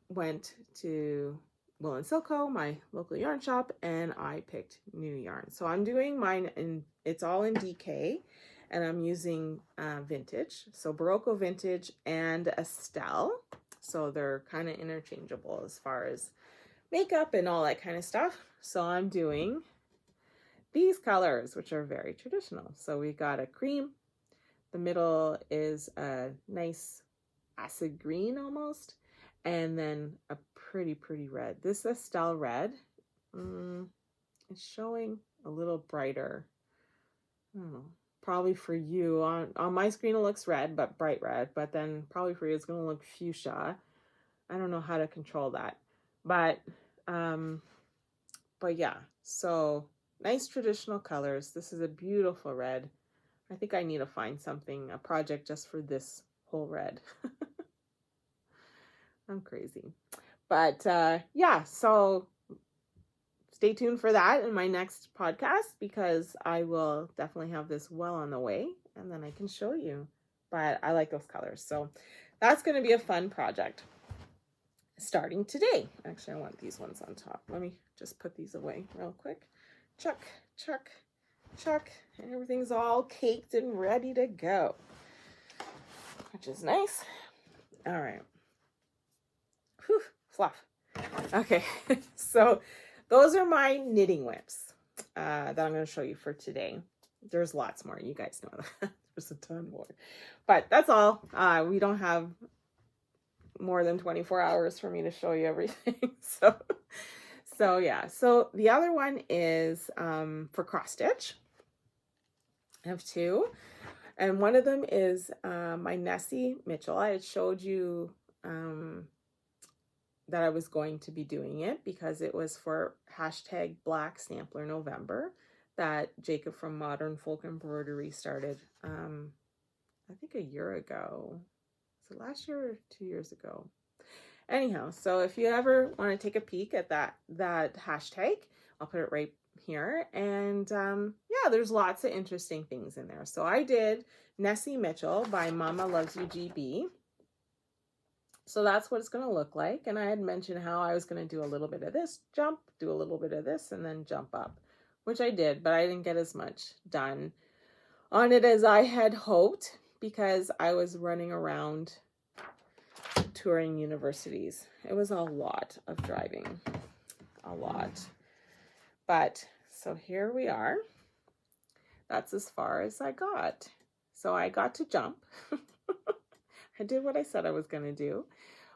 S1: went to Wool & Silco, my local yarn shop, and I picked new yarn. So I'm doing mine, it's all in DK, and I'm using vintage. So Barocco vintage and Estelle. So they're kind of interchangeable as far as makeup and all that kind of stuff. So I'm doing these colors, which are very traditional. So we got a cream. The middle is a nice acid green almost. And then a pretty, pretty red. This Estelle red is showing a little brighter. I don't know. Probably for you, on my screen it looks red, but bright red. But then probably for you it's going to look fuchsia. I don't know how to control that. But yeah. So nice traditional colors. This is a beautiful red. I think I need to find a project just for this whole red. I'm crazy. But yeah, so stay tuned for that in my next podcast, because I will definitely have this well on the way, and then I can show you. But I like those colors. So that's going to be a fun project starting today. Actually, I want these ones on top. Let me just put these away real quick. Chuck, chuck, chuck. And everything's all caked and ready to go, which is nice. All right. Whew, fluff. Okay, so those are my knitting WIPs that I'm going to show you for today. There's lots more. You guys know that. There's a ton more. But that's all. We don't have more than 24 hours for me to show you everything. So yeah. So the other one is for cross stitch. I have two, and one of them is my Nessie Mitchell. I had showed you that I was going to be doing it because it was for hashtag Black Sampler November that Jacob from Modern Folk Embroidery started, I think a year ago. Was it last year or 2 years ago? Anyhow, so if you ever want to take a peek at that hashtag, I'll put it right here. And yeah, there's lots of interesting things in there. So I did Nessie Mitchell by Mama Loves You GB. So that's what it's going to look like. And I had mentioned how I was going to do a little bit of this, jump, do a little bit of this, and then jump up, which I did, but I didn't get as much done on it as I had hoped because I was running around touring universities. It was a lot of driving, a lot. But so here we are. That's as far as I got. So I got to jump. I did what I said I was going to do.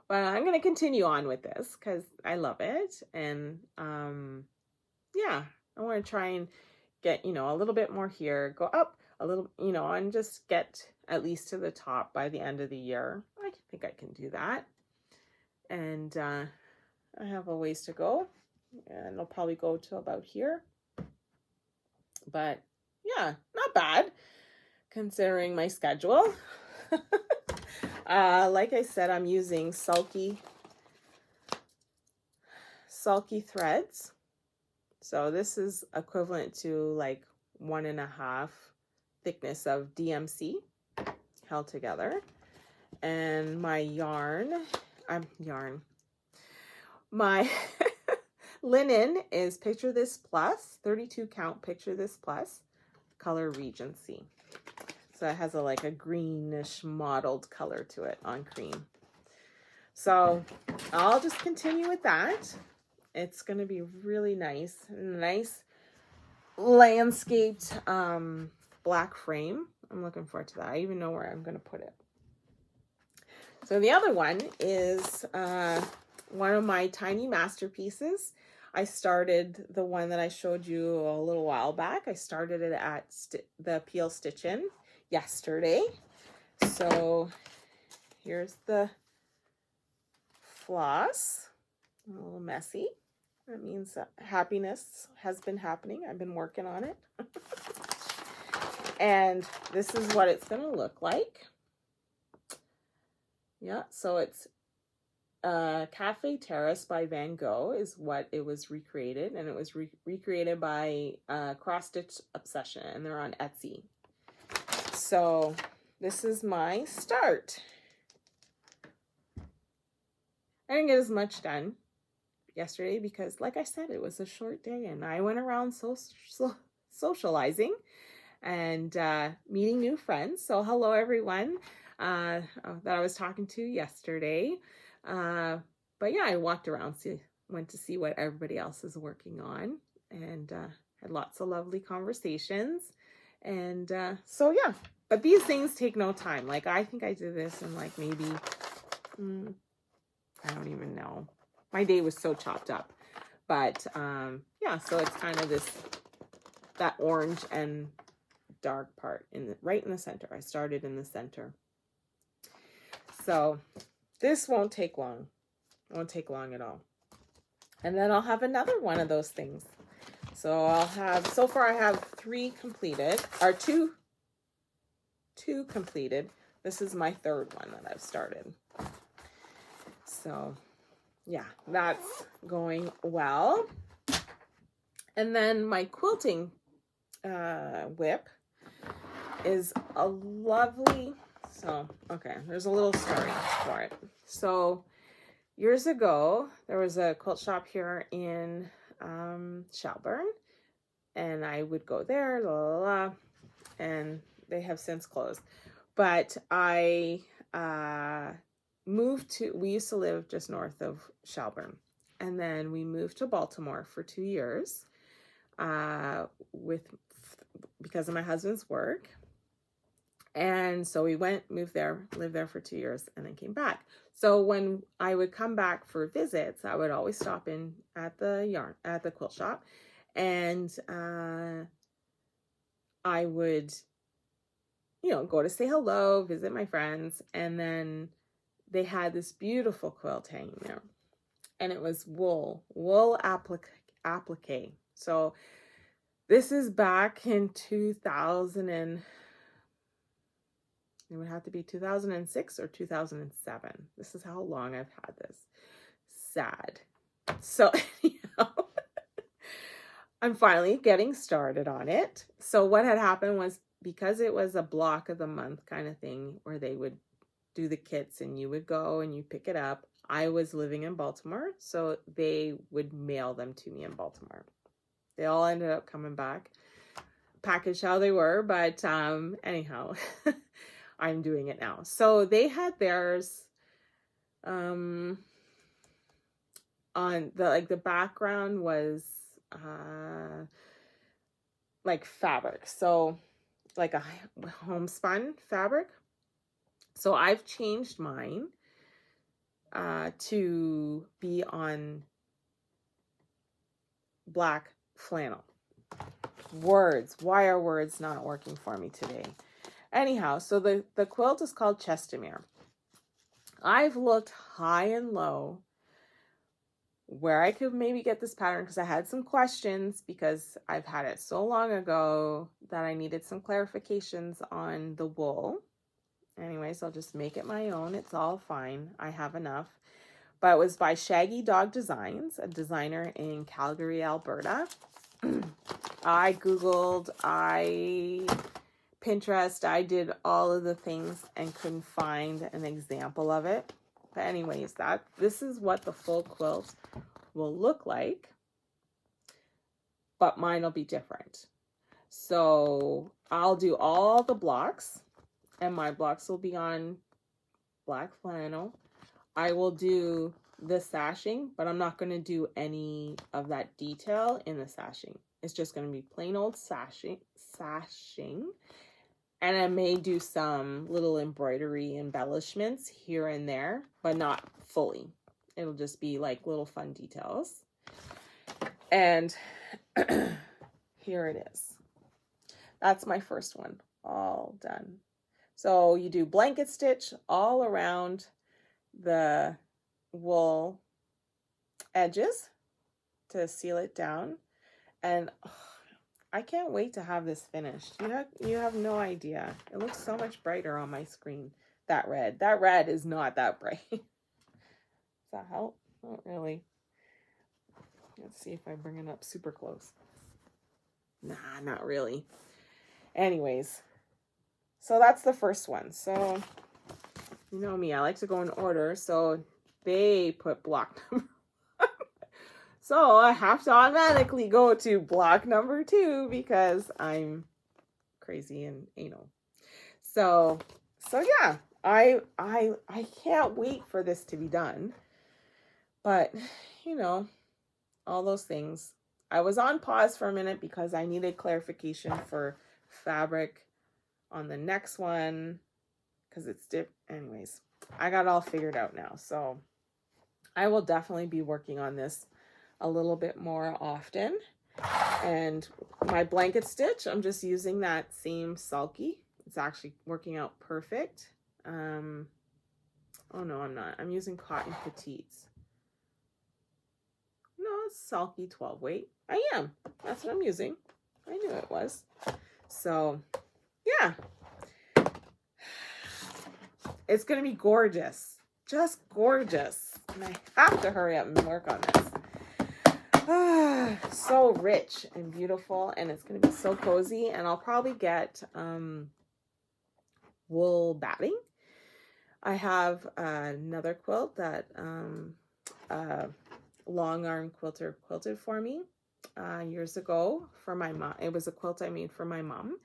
S1: But I'm going to continue on with this because I love it. And yeah, I want to try and get, a little bit more here, go up a little, and just get at least to the top by the end of the year. I think I can do that. And I have a ways to go, and I'll probably go to about here. But yeah, not bad considering my schedule. Like I said, I'm using sulky threads. So this is equivalent to like 1.5 thickness of DMC held together. And my my linen is Picture This Plus, 32 count Picture This Plus, color Regency. So it has like a greenish mottled color to it on cream. So I'll just continue with that. It's going to be really nice landscaped black frame. I'm looking forward to that. I even know where I'm going to put it. So the other one is one of my tiny masterpieces. I started the one that I showed you a little while back. I started it at the Peel Stitch In yesterday. So here's the floss. A little messy. That means happiness has been happening. I've been working on it. And this is what it's going to look like. Yeah, so it's Cafe Terrace by Van Gogh is what it was recreated. And it was recreated by Cross Stitch Obsession. And they're on Etsy. So this is my start. I didn't get as much done yesterday because, like I said, it was a short day and I went around socializing and meeting new friends. So hello everyone that I was talking to yesterday. But yeah, I walked around, went to see what everybody else is working on, and had lots of lovely conversations. And so yeah, but these things take no time. Like I think I did this in like maybe, I don't even know. My day was so chopped up. But yeah, so it's kind of that orange and dark part right in the center. I started in the center. So this won't take long. It won't take long at all. And then I'll have another one of those things. So I'll have, so far I have 3 completed, or two completed. This is my 3rd one that I've started. So yeah, that's going well. And then my quilting WIP is a lovely, so, okay, there's a little story for it. So years ago, there was a quilt shop here in Shelburne, and I would go there, and they have since closed. But I we used to live just north of Shelburne, and then we moved to Baltimore for 2 years because of my husband's work. And so we moved there, lived there for 2 years, and then came back. So when I would come back for visits, I would always stop in at the quilt shop, and I would you know, go to say hello, visit my friends. And then they had this beautiful quilt hanging there. And it was wool applique. So this is back in 2000 and it would have to be 2006 or 2007. This is how long I've had this. Sad. So anyhow, I'm finally getting started on it. So what had happened was, because it was a block of the month kind of thing where they would do the kits and you would go and you pick it up. I was living in Baltimore, so they would mail them to me in Baltimore. They all ended up coming back, packaged how they were, but anyhow, I'm doing it now. So they had theirs on the background was like fabric, so like a homespun fabric. So I've changed mine to be on black flannel. Words. Why are words not working for me today? Anyhow, so the quilt is called Chestermere. I've looked high and low where I could maybe get this pattern, because I had some questions, because I've had it so long ago that I needed some clarifications on the wool. Anyways, I'll just make it my own. It's all fine. I have enough. But it was by Shaggy Dog Designs, a designer in Calgary, Alberta. I Googled, I Pinterest, I did all of the things and couldn't find an example of it. But anyways, this is what the full quilt will look like, but mine will be different. So I'll do all the blocks, and my blocks will be on black flannel. I will do the sashing, but I'm not going to do any of that detail in the sashing. It's just going to be plain old sashing. And I may do some little embroidery embellishments here and there, but not fully. It'll just be like little fun details. And here it is. That's my first one, all done. So you do blanket stitch all around the wool edges to seal it down. And I can't wait to have this finished. You have no idea. It looks so much brighter on my screen. That red is not that bright. Does that help? Not really. Let's see if I bring it up super close. Nah, not really. Anyways, so that's the first one. So you know me, I like to go in order. So they put block number so I have to automatically go to block number 2 because I'm crazy and anal. So yeah, I can't wait for this to be done. But, you know, all those things. I was on pause for a minute because I needed clarification for fabric on the next one, because it's anyways, I got it all figured out now. So I will definitely be working on this a little bit more often. And my blanket stitch, I'm just using that same sulky. It's actually working out perfect. Oh no, I'm not. I'm using cotton petites. No, it's sulky 12 weight. I am. That's what I'm using. I knew it was. So yeah, it's gonna be gorgeous, just gorgeous. And I have to hurry up and work on this. So rich and beautiful, and it's going to be so cozy. And I'll probably get wool batting. I have another quilt that long arm quilter quilted for me years ago for my mom. It was a quilt I made for my mom,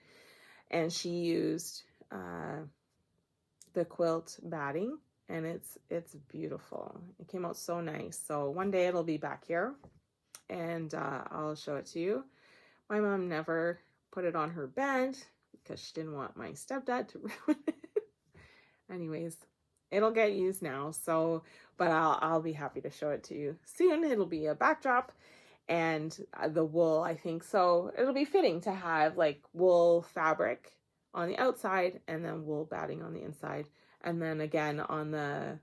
S1: and she used the quilt batting, and it's beautiful. It came out so nice. So one day it'll be back here, and I'll show it to you. My mom never put it on her bed because she didn't want my stepdad to ruin it. Anyways, it'll get used now. So, but I'll be happy to show it to you soon. It'll be a backdrop, and the wool, I think so. It'll be fitting to have like wool fabric on the outside and then wool batting on the inside. And then again on the,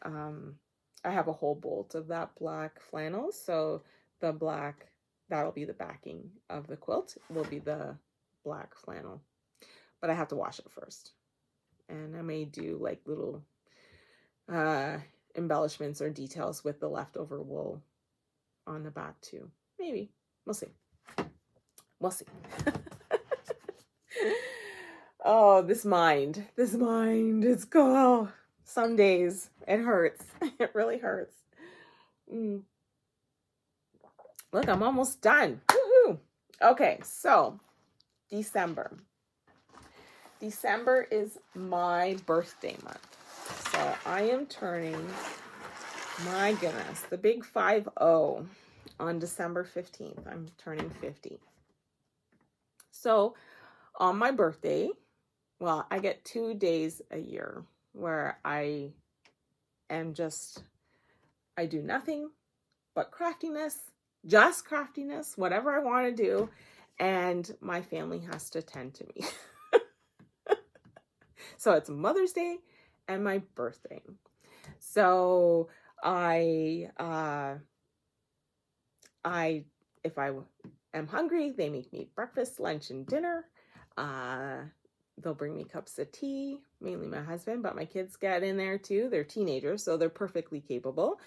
S1: I have a whole bolt of that black flannel. So the black, that'll be the backing of the quilt, will be the black flannel. But I have to wash it first. And I may do like little embellishments or details with the leftover wool on the back too. Maybe. We'll see. We'll see. Oh, this mind, it's go. Some days it hurts. It really hurts. Look, I'm almost done. Woohoo! Okay, so December. December is my birthday month. So I am turning, my goodness, the big 50 on December 15th. I'm turning 50. So on my birthday, well, I get 2 days a year where I am just, I do nothing but craftiness, just craftiness, whatever I want to do. And my family has to tend to me. So it's Mother's Day and my birthday. So if I am hungry, they make me breakfast, lunch, and dinner. They'll bring me cups of tea, mainly my husband, but my kids get in there too. They're teenagers, so they're perfectly capable.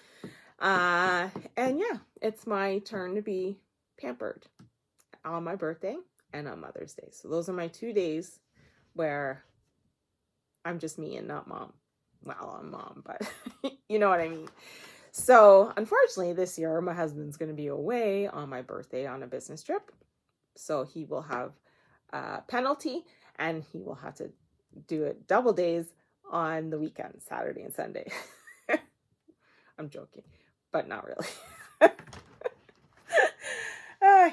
S1: And yeah, it's my turn to be pampered on my birthday and on Mother's Day. So those are my 2 days where I'm just me and not mom. Well, I'm mom, but you know what I mean. So unfortunately this year, my husband's going to be away on my birthday on a business trip. So he will have a penalty and he will have to do it double days on the weekend, Saturday and Sunday. I'm joking, but not really.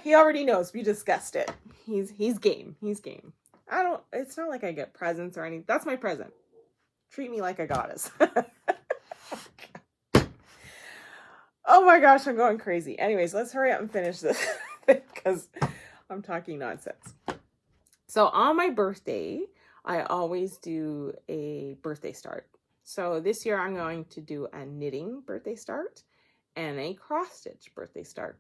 S1: He already knows. We discussed it. He's game. He's game. It's not like I get presents or anything. That's my present. Treat me like a goddess. Oh my gosh, I'm going crazy. Anyways, let's hurry up and finish this because I'm talking nonsense. So on my birthday, I always do a birthday start. So this year I'm going to do a knitting birthday start and a cross stitch birthday start.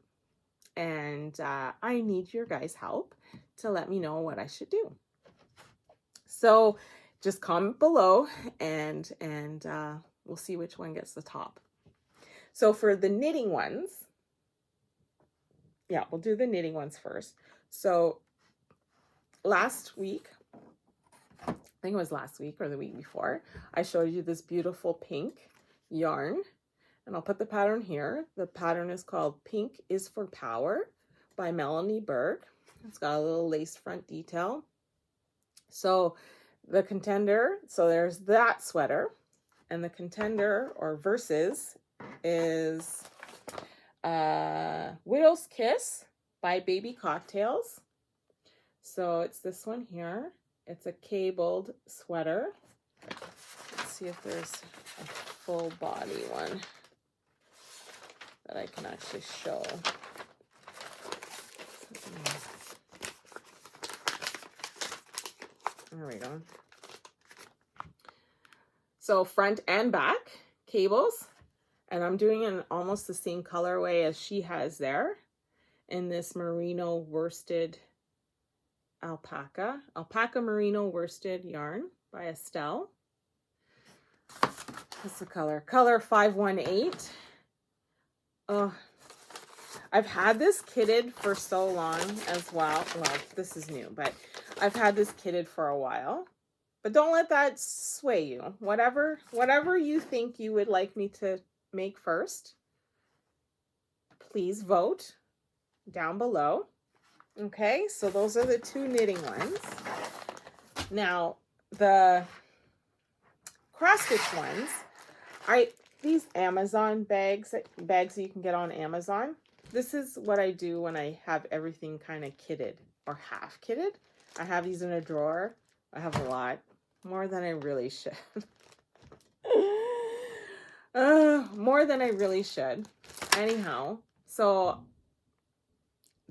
S1: And I need your guys' help to let me know what I should do. So just comment below and we'll see which one gets the top. So for the knitting ones, yeah, we'll do the knitting ones first. So last week, I think it was last week or the week before, I showed you this beautiful pink yarn. And I'll put the pattern here. The pattern is called Pink is for Power by Melanie Berg. It's got a little lace front detail. So the contender, so there's that sweater. And the contender or versus is Widow's Kiss by Baby Cocktails. So it's this one here. It's a cabled sweater. Let's see if there's a full body one that I can actually show. There we go. So front and back cables, and I'm doing it in almost the same colorway as she has there in this merino worsted alpaca merino worsted yarn by Estelle. What's the color? Color 518. Oh, I've had this kitted for so long as well. Well, this is new, but I've had this kitted for a while. But don't let that sway you. Whatever you think you would like me to make first, please vote down below. Okay, so those are the two knitting ones. Now, the cross-stitch ones, these Amazon bags that you can get on Amazon, this is what I do when I have everything kind of kitted or half kitted. I have these in a drawer. I have a lot, more than I really should. More than I really should. Anyhow, so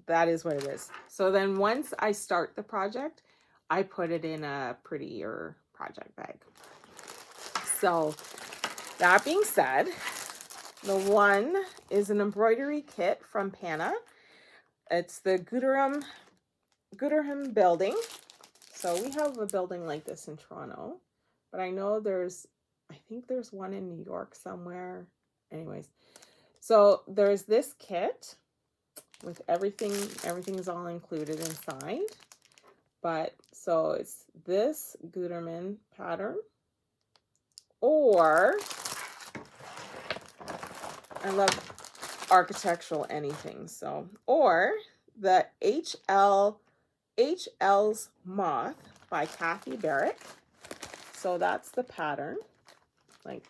S1: that is what it is. So then once I start the project, I put it in a prettier project bag. So that being said, the one is an embroidery kit from Pana. It's the Gooderham building. So we have a building like this in Toronto, but I know I think there's one in New York somewhere. Anyways, so there's this kit with everything is all included inside. But so it's this Gooderham pattern, or I love architectural anything, so, or the HL's Moth by Kathy Barrett. So that's the pattern, like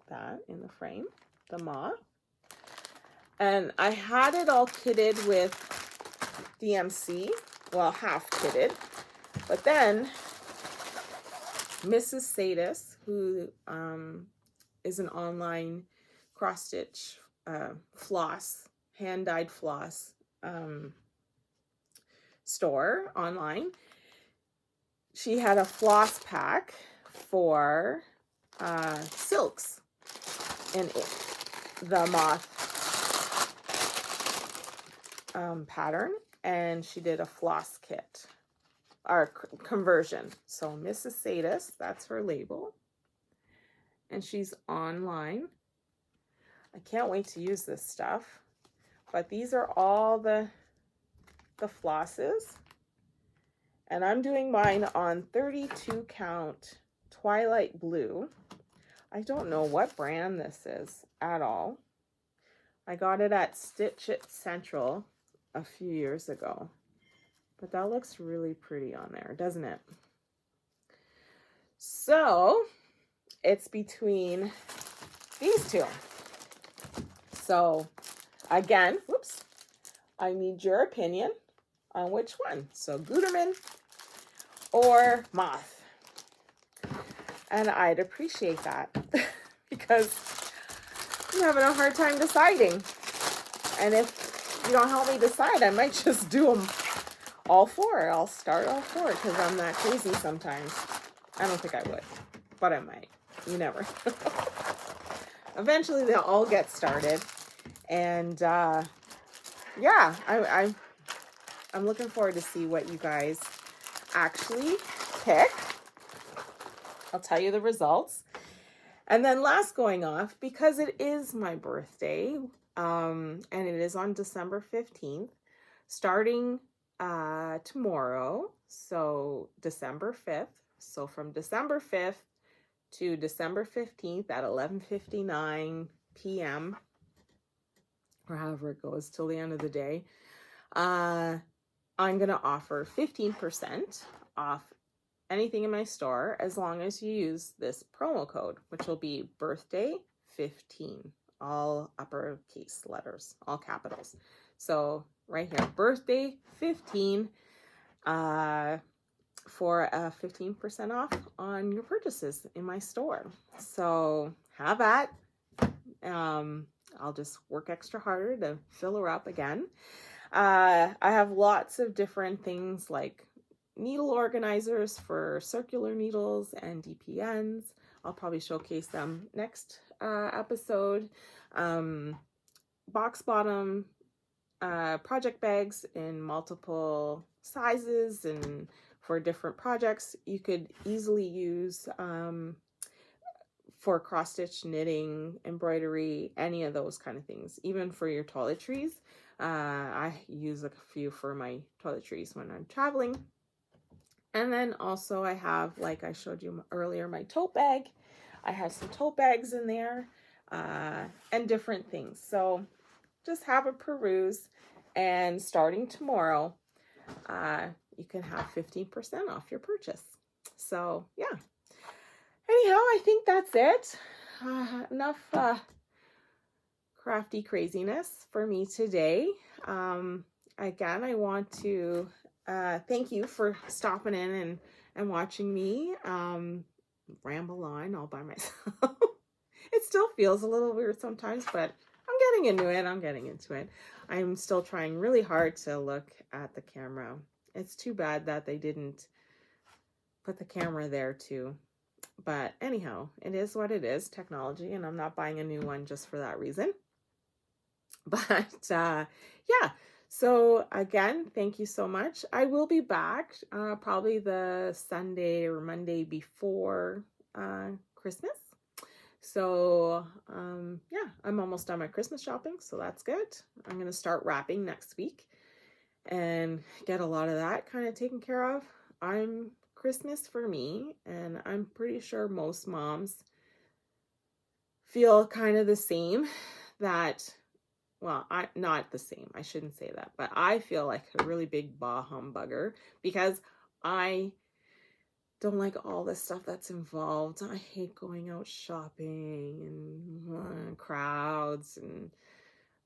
S1: that in the frame, the moth. And I had it all kitted with DMC, well, half kitted. But then Mrs. Sadis, who is an online cross-stitch floss, hand-dyed floss store online, she had a floss pack for silks in the moth pattern, and she did a floss kit or conversion. So Mrs. Sadis, that's her label, and she's online. I can't wait to use this stuff. But these are all the flosses, and I'm doing mine on 32 count Twilight Blue. I don't know what brand this is at all. I got it at Stitch It Central a few years ago. But that looks really pretty on there, doesn't it? So it's between these two. So again, whoops, I need your opinion on which one. So Gooderham or Moth. And I'd appreciate that because I'm having a hard time deciding. And if you don't help me decide, I might just do them all four. I'll start all four because I'm that crazy sometimes. I don't think I would, but I might. You never know. Eventually they'll all get started. And yeah, I'm looking forward to see what you guys actually pick. I'll tell you the results. And then last going off, because it is my birthday, and it is on December 15th, starting tomorrow, so December 5th. So from December 5th to December 15th at 11:59 p.m., or however it goes till the end of the day, I'm going to offer 15% off anything in my store as long as you use this promo code, which will be birthday 15, all uppercase letters, all capitals. So right here, birthday 15, for a 15% off on your purchases in my store. So have at. I'll just work extra harder to fill her up again. I have lots of different things like needle organizers for circular needles and DPNs. I'll probably showcase them next episode. Box bottom project bags in multiple sizes and for different projects. You could easily use for cross stitch, knitting, embroidery, any of those kind of things. Even for your toiletries, I use a few for my toiletries when I'm traveling. And then also I have, like I showed you earlier, my tote bag. I have some tote bags in there and different things. So just have a peruse, and starting tomorrow, you can have 15% off your purchase. So yeah. Anyhow, I think that's it. Enough crafty craziness for me today. Again, I want to thank you for stopping in and watching me ramble on all by myself. It still feels a little weird sometimes, but I'm getting into it. I'm still trying really hard to look at the camera. It's too bad that they didn't put the camera there too. But anyhow, it is what it is, technology, and I'm not buying a new one just for that reason. But yeah, so again, thank you so much. I will be back probably the Sunday or Monday before Christmas. So yeah, I'm almost done my Christmas shopping, so that's good. I'm going to start wrapping next week and get a lot of that kind of taken care of. Christmas for me, and I'm pretty sure most moms feel kind of the same, that, well, not the same, I shouldn't say that, but I feel like a really big bah humbugger because I don't like all the stuff that's involved. I hate going out shopping and crowds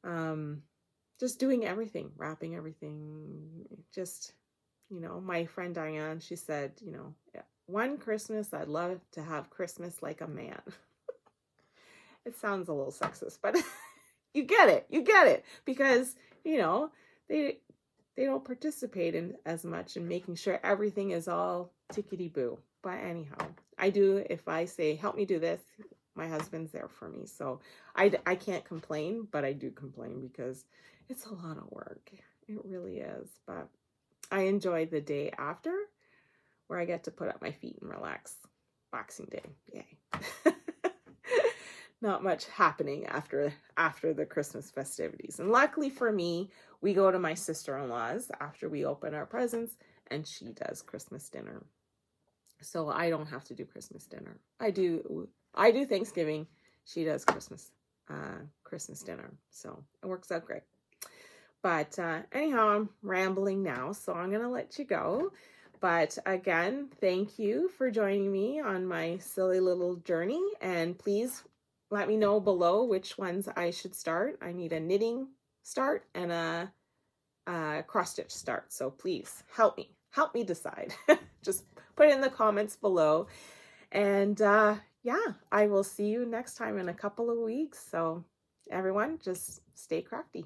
S1: and just doing everything, wrapping everything. Just, my friend Diane, she said, one Christmas, I'd love to have Christmas like a man. It sounds a little sexist, but you get it, because, they don't participate in as much in making sure everything is all tickety-boo. But anyhow, I do, if I say, help me do this, my husband's there for me. So I can't complain, but I do complain because it's a lot of work. It really is. But I enjoy the day after, where I get to put up my feet and relax. Boxing Day, yay. Not much happening after the Christmas festivities. And luckily for me, we go to my sister-in-law's after we open our presents, and she does Christmas dinner. So I don't have to do Christmas dinner. I do Thanksgiving. She does Christmas dinner. So it works out great. But anyhow, I'm rambling now, so I'm going to let you go. But again, thank you for joining me on my silly little journey. And please let me know below which ones I should start. I need a knitting start and a cross stitch start. So please help me decide. Just put it in the comments below. And yeah, I will see you next time in a couple of weeks. So everyone, just stay crafty.